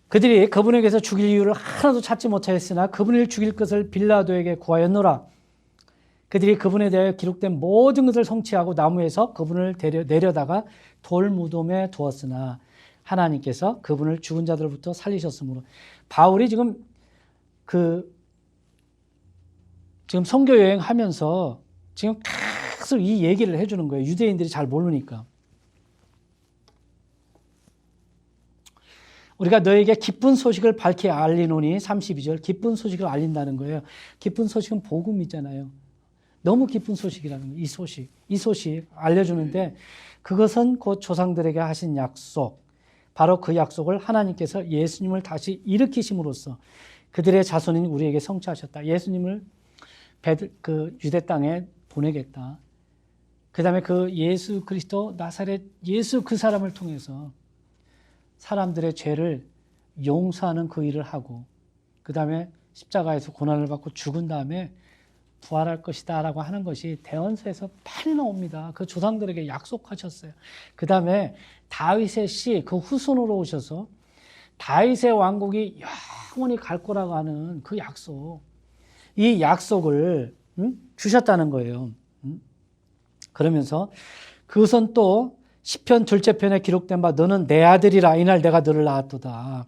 그들이 그분에게서 죽일 이유를 하나도 찾지 못하였으나 그분을 죽일 것을 빌라도에게 구하였노라. 그들이 그분에 대하여 기록된 모든 것을 성취하고 나무에서 그분을 내려다가 돌 무덤에 두었으나 하나님께서 그분을 죽은 자들로부터 살리셨으므로. 바울이 지금 선교 여행하면서 지금 계속 이 얘기를 해주는 거예요. 유대인들이 잘 모르니까. 우리가 너에게 기쁜 소식을 밝히 알리노니 32절 기쁜 소식을 알린다는 거예요. 기쁜 소식은 복음이잖아요. 너무 기쁜 소식이라는 거예요. 이 소식 알려주는데 그것은 곧 조상들에게 하신 약속 바로 그 약속을 하나님께서 예수님을 다시 일으키심으로써 그들의 자손인 우리에게 성취하셨다. 예수님을 그 유대 땅에 보내겠다. 그 다음에 그 예수 그리스도 나사렛 예수 그 사람을 통해서 사람들의 죄를 용서하는 그 일을 하고 그 다음에 십자가에서 고난을 받고 죽은 다음에 부활할 것이다 라고 하는 것이 대언서에서 많이 나옵니다. 그 조상들에게 약속하셨어요. 그 다음에 다윗의 씨, 그 후손으로 오셔서 다윗의 왕국이 영원히 갈 거라고 하는 그 약속, 이 약속을 주셨다는 거예요. 그러면서 그것은 또 시편 둘째 편에 기록된 바 너는 내 아들이라 이날 내가 너를 낳았도다.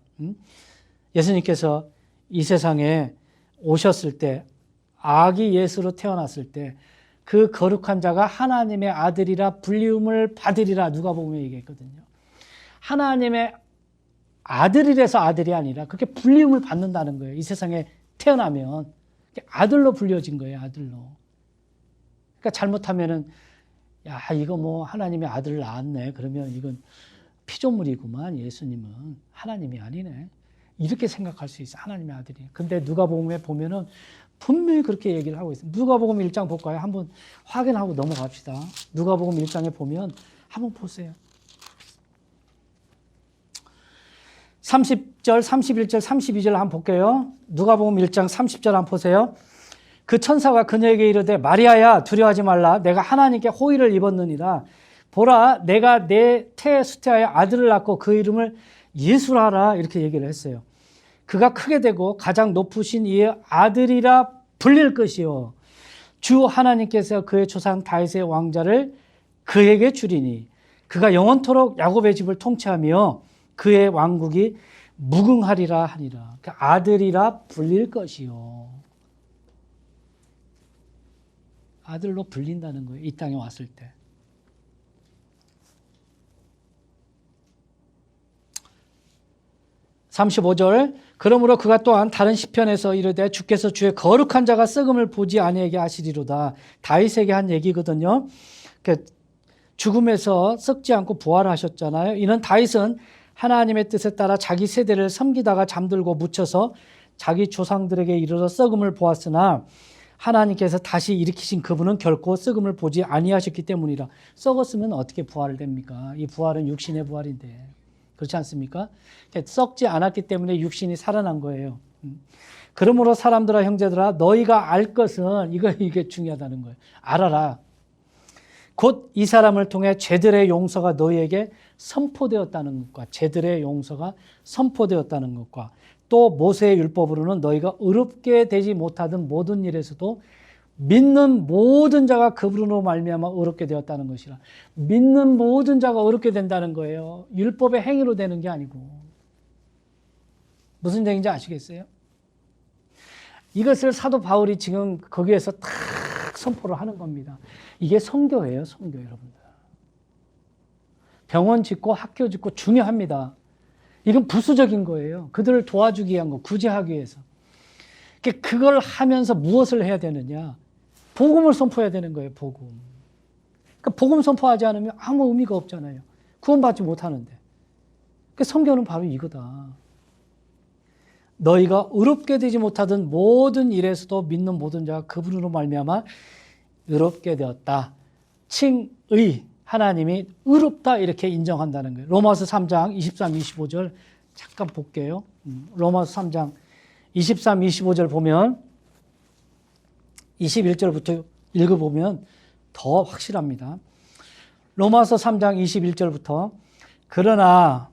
예수님께서 이 세상에 오셨을 때 아기 예수로 태어났을 때 그 거룩한 자가 하나님의 아들이라 불리움을 받으리라 누가복음에 얘기했거든요. 하나님의 아들이라서 아들이 아니라 그렇게 불리움을 받는다는 거예요. 이 세상에 태어나면 아들로 불려진 거예요. 아들로. 그러니까 잘못하면은 야 이거 뭐 하나님의 아들을 낳았네. 그러면 이건 피조물이구만. 예수님은 하나님이 아니네. 이렇게 생각할 수 있어. 하나님의 아들이. 근데 누가복음에 보면은 분명히 그렇게 얘기를 하고 있어요. 누가복음 1장 볼까요? 한번 확인하고 넘어갑시다. 누가복음 1장에 보면 한번 보세요. 30절, 31절, 32절 한번 볼게요. 누가복음 1장 30절 한번 보세요. 그 천사가 그녀에게 이르되 마리아야 두려워하지 말라. 내가 하나님께 호의를 입었느니라. 보라 내가 내 태 수태하여 아들을 낳고 그 이름을 예수라 하라. 이렇게 얘기를 했어요. 그가 크게 되고 가장 높으신 이의 아들이라 불릴 것이요. 주 하나님께서 그의 조상 다윗의 왕자를 그에게 주리니 그가 영원토록 야곱의 집을 통치하며 그의 왕국이 무궁하리라 하니라. 그러니까 아들이라 불릴 것이요. 아들로 불린다는 거예요. 이 땅에 왔을 때. 35절 그러므로 그가 또한 다른 시편에서 이르되 주께서 주의 거룩한 자가 썩음을 보지 아니하게 하시리로다. 다윗에게 한 얘기거든요. 죽음에서 썩지 않고 부활하셨잖아요. 이는 다윗은 하나님의 뜻에 따라 자기 세대를 섬기다가 잠들고 묻혀서 자기 조상들에게 이르러 썩음을 보았으나 하나님께서 다시 일으키신 그분은 결코 썩음을 보지 아니하셨기 때문이라. 썩었으면 어떻게 부활을 됩니까? 이 부활은 육신의 부활인데. 그렇지 않습니까? 썩지 않았기 때문에 육신이 살아난 거예요. 그러므로 사람들아 형제들아 너희가 알 것은 이게 중요하다는 거예요. 알아라. 곧 이 사람을 통해 죄들의 용서가 너희에게 선포되었다는 것과 죄들의 용서가 선포되었다는 것과 또 모세의 율법으로는 너희가 의롭게 되지 못하던 모든 일에서도 믿는 모든 자가 그분으로 말미암아 의롭게 되었다는 것이라. 믿는 모든 자가 의롭게 된다는 거예요. 율법의 행위로 되는 게 아니고. 무슨 얘기인지 아시겠어요? 이것을 사도 바울이 지금 거기에서 탁 선포를 하는 겁니다. 이게 선교예요, 선교 여러분들. 병원 짓고 학교 짓고 중요합니다. 이건 부수적인 거예요. 그들을 도와주기 위한 거, 구제하기 위해서. 그걸 하면서 무엇을 해야 되느냐? 복음을 선포해야 되는 거예요, 복음. 그러니까 복음 선포하지 않으면 아무 의미가 없잖아요. 구원받지 못하는데. 그러니까 선교는 바로 이거다. 너희가 의롭게 되지 못하던 모든 일에서도 믿는 모든 자가 그분으로 말미암아 의롭게 되었다. 칭의, 하나님이 의롭다 이렇게 인정한다는 거예요. 로마서 3장 23, 25절 잠깐 볼게요. 로마서 3장 23, 25절 보면 21절부터 읽어보면 더 확실합니다. 로마서 3장 21절부터 그러나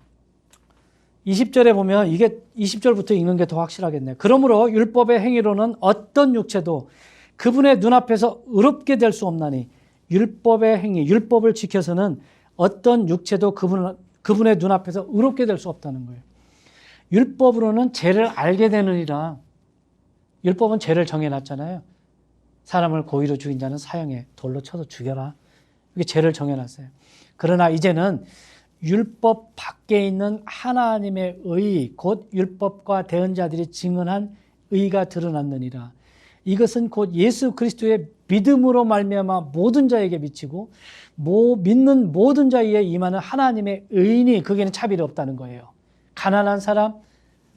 20절에 보면 이게 20절부터 읽는 게 더 확실하겠네요. 그러므로 율법의 행위로는 어떤 육체도 그분의 눈앞에서 의롭게 될 수 없나니 율법의 행위, 율법을 지켜서는 어떤 육체도 그분의 눈앞에서 의롭게 될 수 없다는 거예요. 율법으로는 죄를 알게 되느니라. 율법은 죄를 정해놨잖아요. 사람을 고의로 죽인 자는 사형에 돌로 쳐서 죽여라. 이게 죄를 정해놨어요. 그러나 이제는 율법 밖에 있는 하나님의 의, 곧 율법과 대언자들이 증언한 의가 드러났느니라. 이것은 곧 예수 그리스도의 믿음으로 말미암아 모든 자에게 미치고 믿는 모든 자에게 임하는 하나님의 의인이 거기에는 차별이 없다는 거예요. 가난한 사람,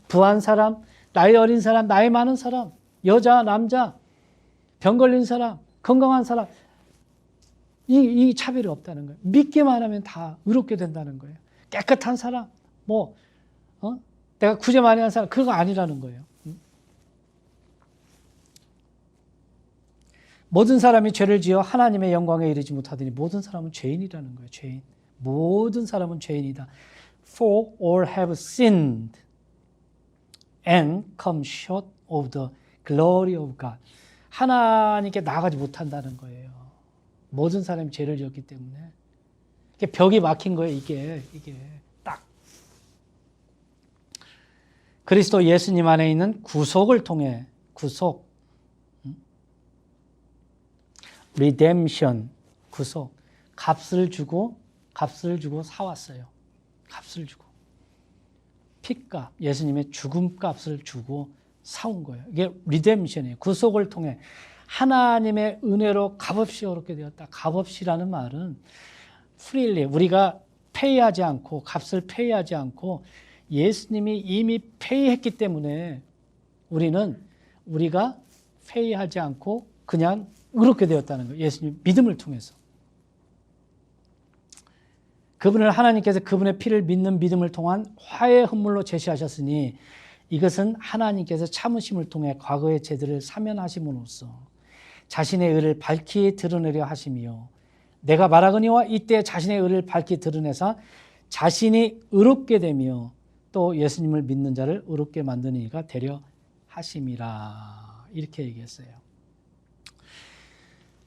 부한 사람, 나이 어린 사람, 나이 많은 사람, 여자, 남자, 병 걸린 사람, 건강한 사람, 이 차별이 없다는 거예요. 믿기만 하면 다 의롭게 된다는 거예요. 깨끗한 사람, 내가 구제 많이 한 사람, 그거 아니라는 거예요. 모든 사람이 죄를 지어 하나님의 영광에 이르지 못하더니 모든 사람은 죄인이라는 거예요. 죄인. 모든 사람은 죄인이다. For all have sinned and come short of the glory of God. 하나님께 나아가지 못한다는 거예요. 모든 사람이 죄를 지었기 때문에. 벽이 막힌 거예요. 이게 딱. 그리스도 예수님 안에 있는 구속을 통해 redemption, 구속, 값을 주고 사왔어요. 값을 주고. 피값, 예수님의 죽음값을 주고 사온 거예요. 이게 redemption이에요. 구속을 통해 하나님의 은혜로 값없이 얻게 되었다. 값없이라는 말은 freely, 우리가 페이하지 않고, 값을 페이하지 않고 예수님이 이미 페이했기 때문에 우리가 페이하지 않고 그냥 의롭게 되었다는 거예요. 예수님 믿음을 통해서. 그분을 하나님께서 그분의 피를 믿는 믿음을 통한 화해 헌물로 제시하셨으니 이것은 하나님께서 참으심을 통해 과거의 죄들을 사면하심으로써 자신의 의를 밝히 드러내려 하심이요. 내가 말하거니와 이때 자신의 의를 밝히 드러내사 자신이 의롭게 되며 또 예수님을 믿는 자를 의롭게 만드는 이가 되려 하심이라. 이렇게 얘기했어요.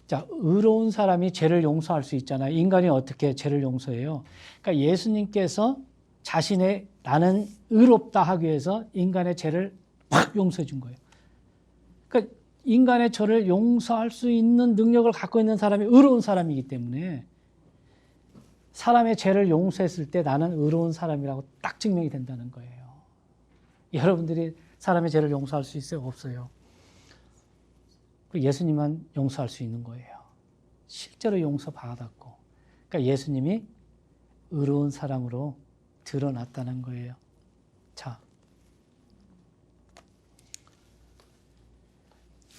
자, 의로운 사람이 죄를 용서할 수 있잖아요. 인간이 어떻게 죄를 용서해요? 그러니까 예수님께서 자신의 나는 의롭다 하기 위해서 인간의 죄를 확 용서해 준 거예요. 그러니까 인간의 죄를 용서할 수 있는 능력을 갖고 있는 사람이 의로운 사람이기 때문에 사람의 죄를 용서했을 때 나는 의로운 사람이라고 딱 증명이 된다는 거예요. 여러분들이 사람의 죄를 용서할 수 있어요? 없어요? 예수님만 용서할 수 있는 거예요. 실제로 용서받았고. 그러니까 예수님이 의로운 사람으로 드러났다는 거예요. 자,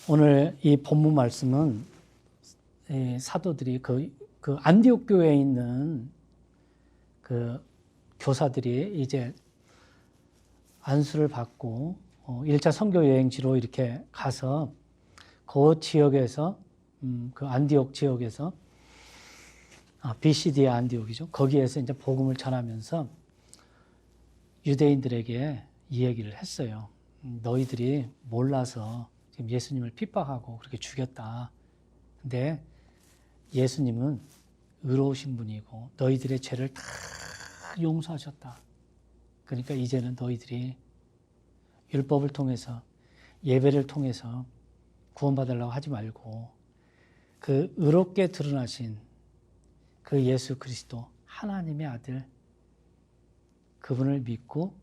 오늘 이 본문 말씀은 사도들이 그 안디옥 교회에 있는 그 교사들이 이제 안수를 받고 1차 선교 여행지로 이렇게 가서 그 지역에서 그 안디옥 지역에서 BCD의 안디옥이죠. 거기에서 이제 복음을 전하면서 유대인들에게 이 얘기를 했어요. 너희들이 몰라서 지금 예수님을 핍박하고 그렇게 죽였다. 근데 예수님은 의로우신 분이고 너희들의 죄를 다 용서하셨다. 그러니까 이제는 너희들이 율법을 통해서 예배를 통해서 구원받으려고 하지 말고 그 의롭게 드러나신 그 예수 그리스도 하나님의 아들 그분을 믿고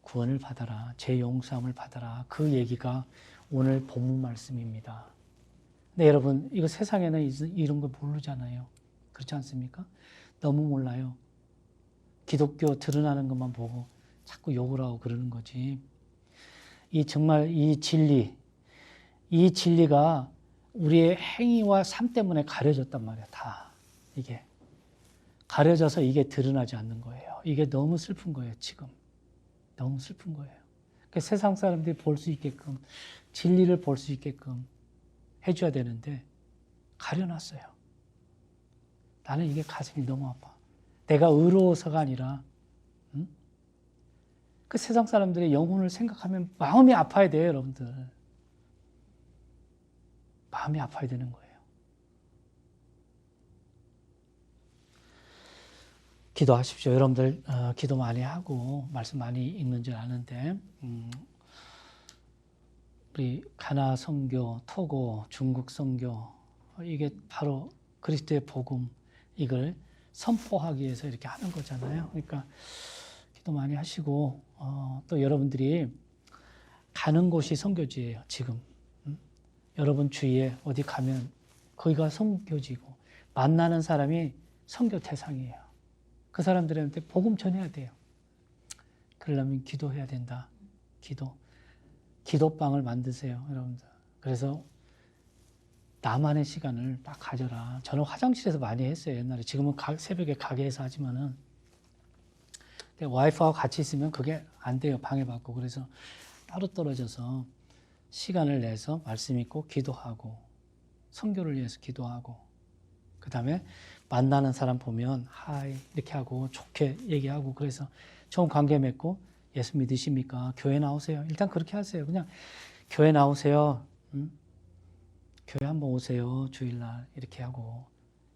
구원을 받아라. 죄 용서함을 받아라. 그 얘기가 오늘 본문 말씀입니다. 근데 여러분 이거 세상에는 이런 거 모르잖아요. 그렇지 않습니까? 너무 몰라요. 기독교 드러나는 것만 보고 자꾸 욕을 하고 그러는 거지. 정말 이 진리가 우리의 행위와 삶 때문에 가려졌단 말이야. 다 이게 가려져서 이게 드러나지 않는 거예요. 이게 너무 슬픈 거예요. 지금 너무 슬픈 거예요. 그러니까 세상 사람들이 볼 수 있게끔 진리를 볼 수 있게끔 해줘야 되는데 가려놨어요. 나는 이게 가슴이 너무 아파. 내가 의로워서가 아니라 그 세상 사람들의 영혼을 생각하면 마음이 아파야 돼요. 여러분들. 마음이 아파야 되는 거예요. 기도하십시오. 여러분들 기도 많이 하고 말씀 많이 읽는 줄 아는데 우리 가나 선교, 토고, 중국 선교 이게 바로 그리스도의 복음 이걸 선포하기 위해서 이렇게 하는 거잖아요. 그러니까 기도 많이 하시고 또 여러분들이 가는 곳이 선교지예요. 지금 여러분 주위에 어디 가면 거기가 선교지고 만나는 사람이 선교 대상이에요. 그 사람들한테 복음 전해야 돼요. 그러려면 기도해야 된다. 기도방을 만드세요, 여러분들. 그래서 나만의 시간을 딱 가져라. 저는 화장실에서 많이 했어요, 옛날에. 지금은 새벽에 가게에서 하지만은. 와이프하고 같이 있으면 그게 안 돼요, 방해받고. 그래서 따로 떨어져서 시간을 내서 말씀 읽고 기도하고 선교를 위해서 기도하고 그 다음에 만나는 사람 보면 하이 이렇게 하고 좋게 얘기하고 그래서 좋은 관계 맺고 예수 믿으십니까? 교회 나오세요. 일단 그렇게 하세요. 그냥 교회 나오세요. 교회 한번 오세요. 주일날 이렇게 하고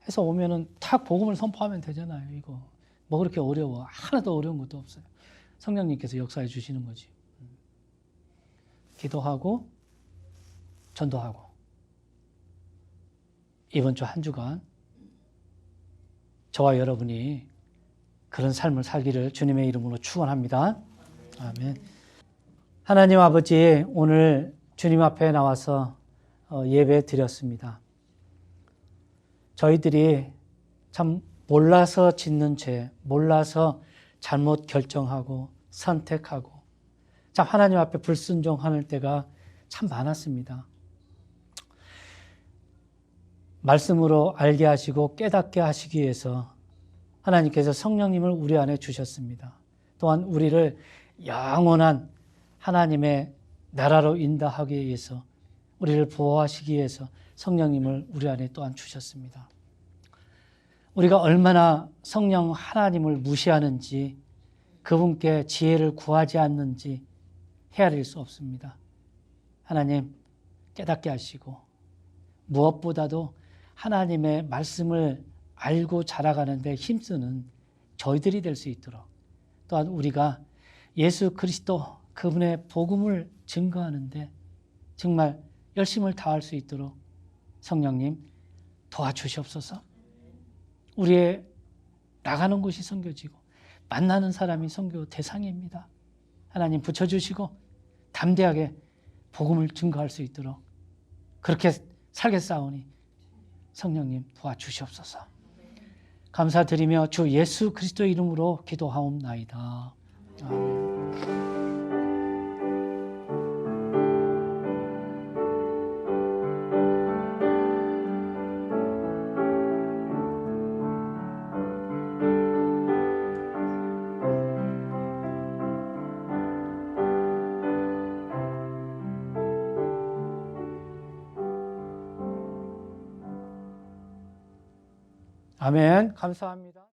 해서 오면은 탁 복음을 선포하면 되잖아요. 이거 뭐 그렇게 어려워. 하나도 어려운 것도 없어요. 성령님께서 역사해 주시는 거지. 기도하고 전도하고 이번 주 한 주간 저와 여러분이 그런 삶을 살기를 주님의 이름으로 축원합니다. 아멘. 하나님 아버지, 오늘 주님 앞에 나와서 예배 드렸습니다. 저희들이 참 몰라서 짓는 죄, 몰라서 잘못 결정하고 선택하고 참 하나님 앞에 불순종하는 때가 참 많았습니다. 말씀으로 알게 하시고 깨닫게 하시기 위해서 하나님께서 성령님을 우리 안에 주셨습니다. 또한 우리를 영원한 하나님의 나라로 인도하기 위해서 우리를 보호하시기 위해서 성령님을 우리 안에 또한 주셨습니다. 우리가 얼마나 성령 하나님을 무시하는지 그분께 지혜를 구하지 않는지 헤아릴 수 없습니다. 하나님 깨닫게 하시고 무엇보다도 하나님의 말씀을 알고 자라가는데 힘쓰는 저희들이 될 수 있도록 또한 우리가 예수 그리스도 그분의 복음을 증거하는데 정말 열심을 다할 수 있도록 성령님 도와주시옵소서. 우리의 나가는 곳이 선교지고 만나는 사람이 선교 대상입니다. 하나님 붙여주시고 담대하게 복음을 증거할 수 있도록 그렇게 살겠사오니 성령님 도와주시옵소서. 감사드리며 주 예수 그리스도의 이름으로 기도하옵나이다. 아멘. 아멘. 감사합니다.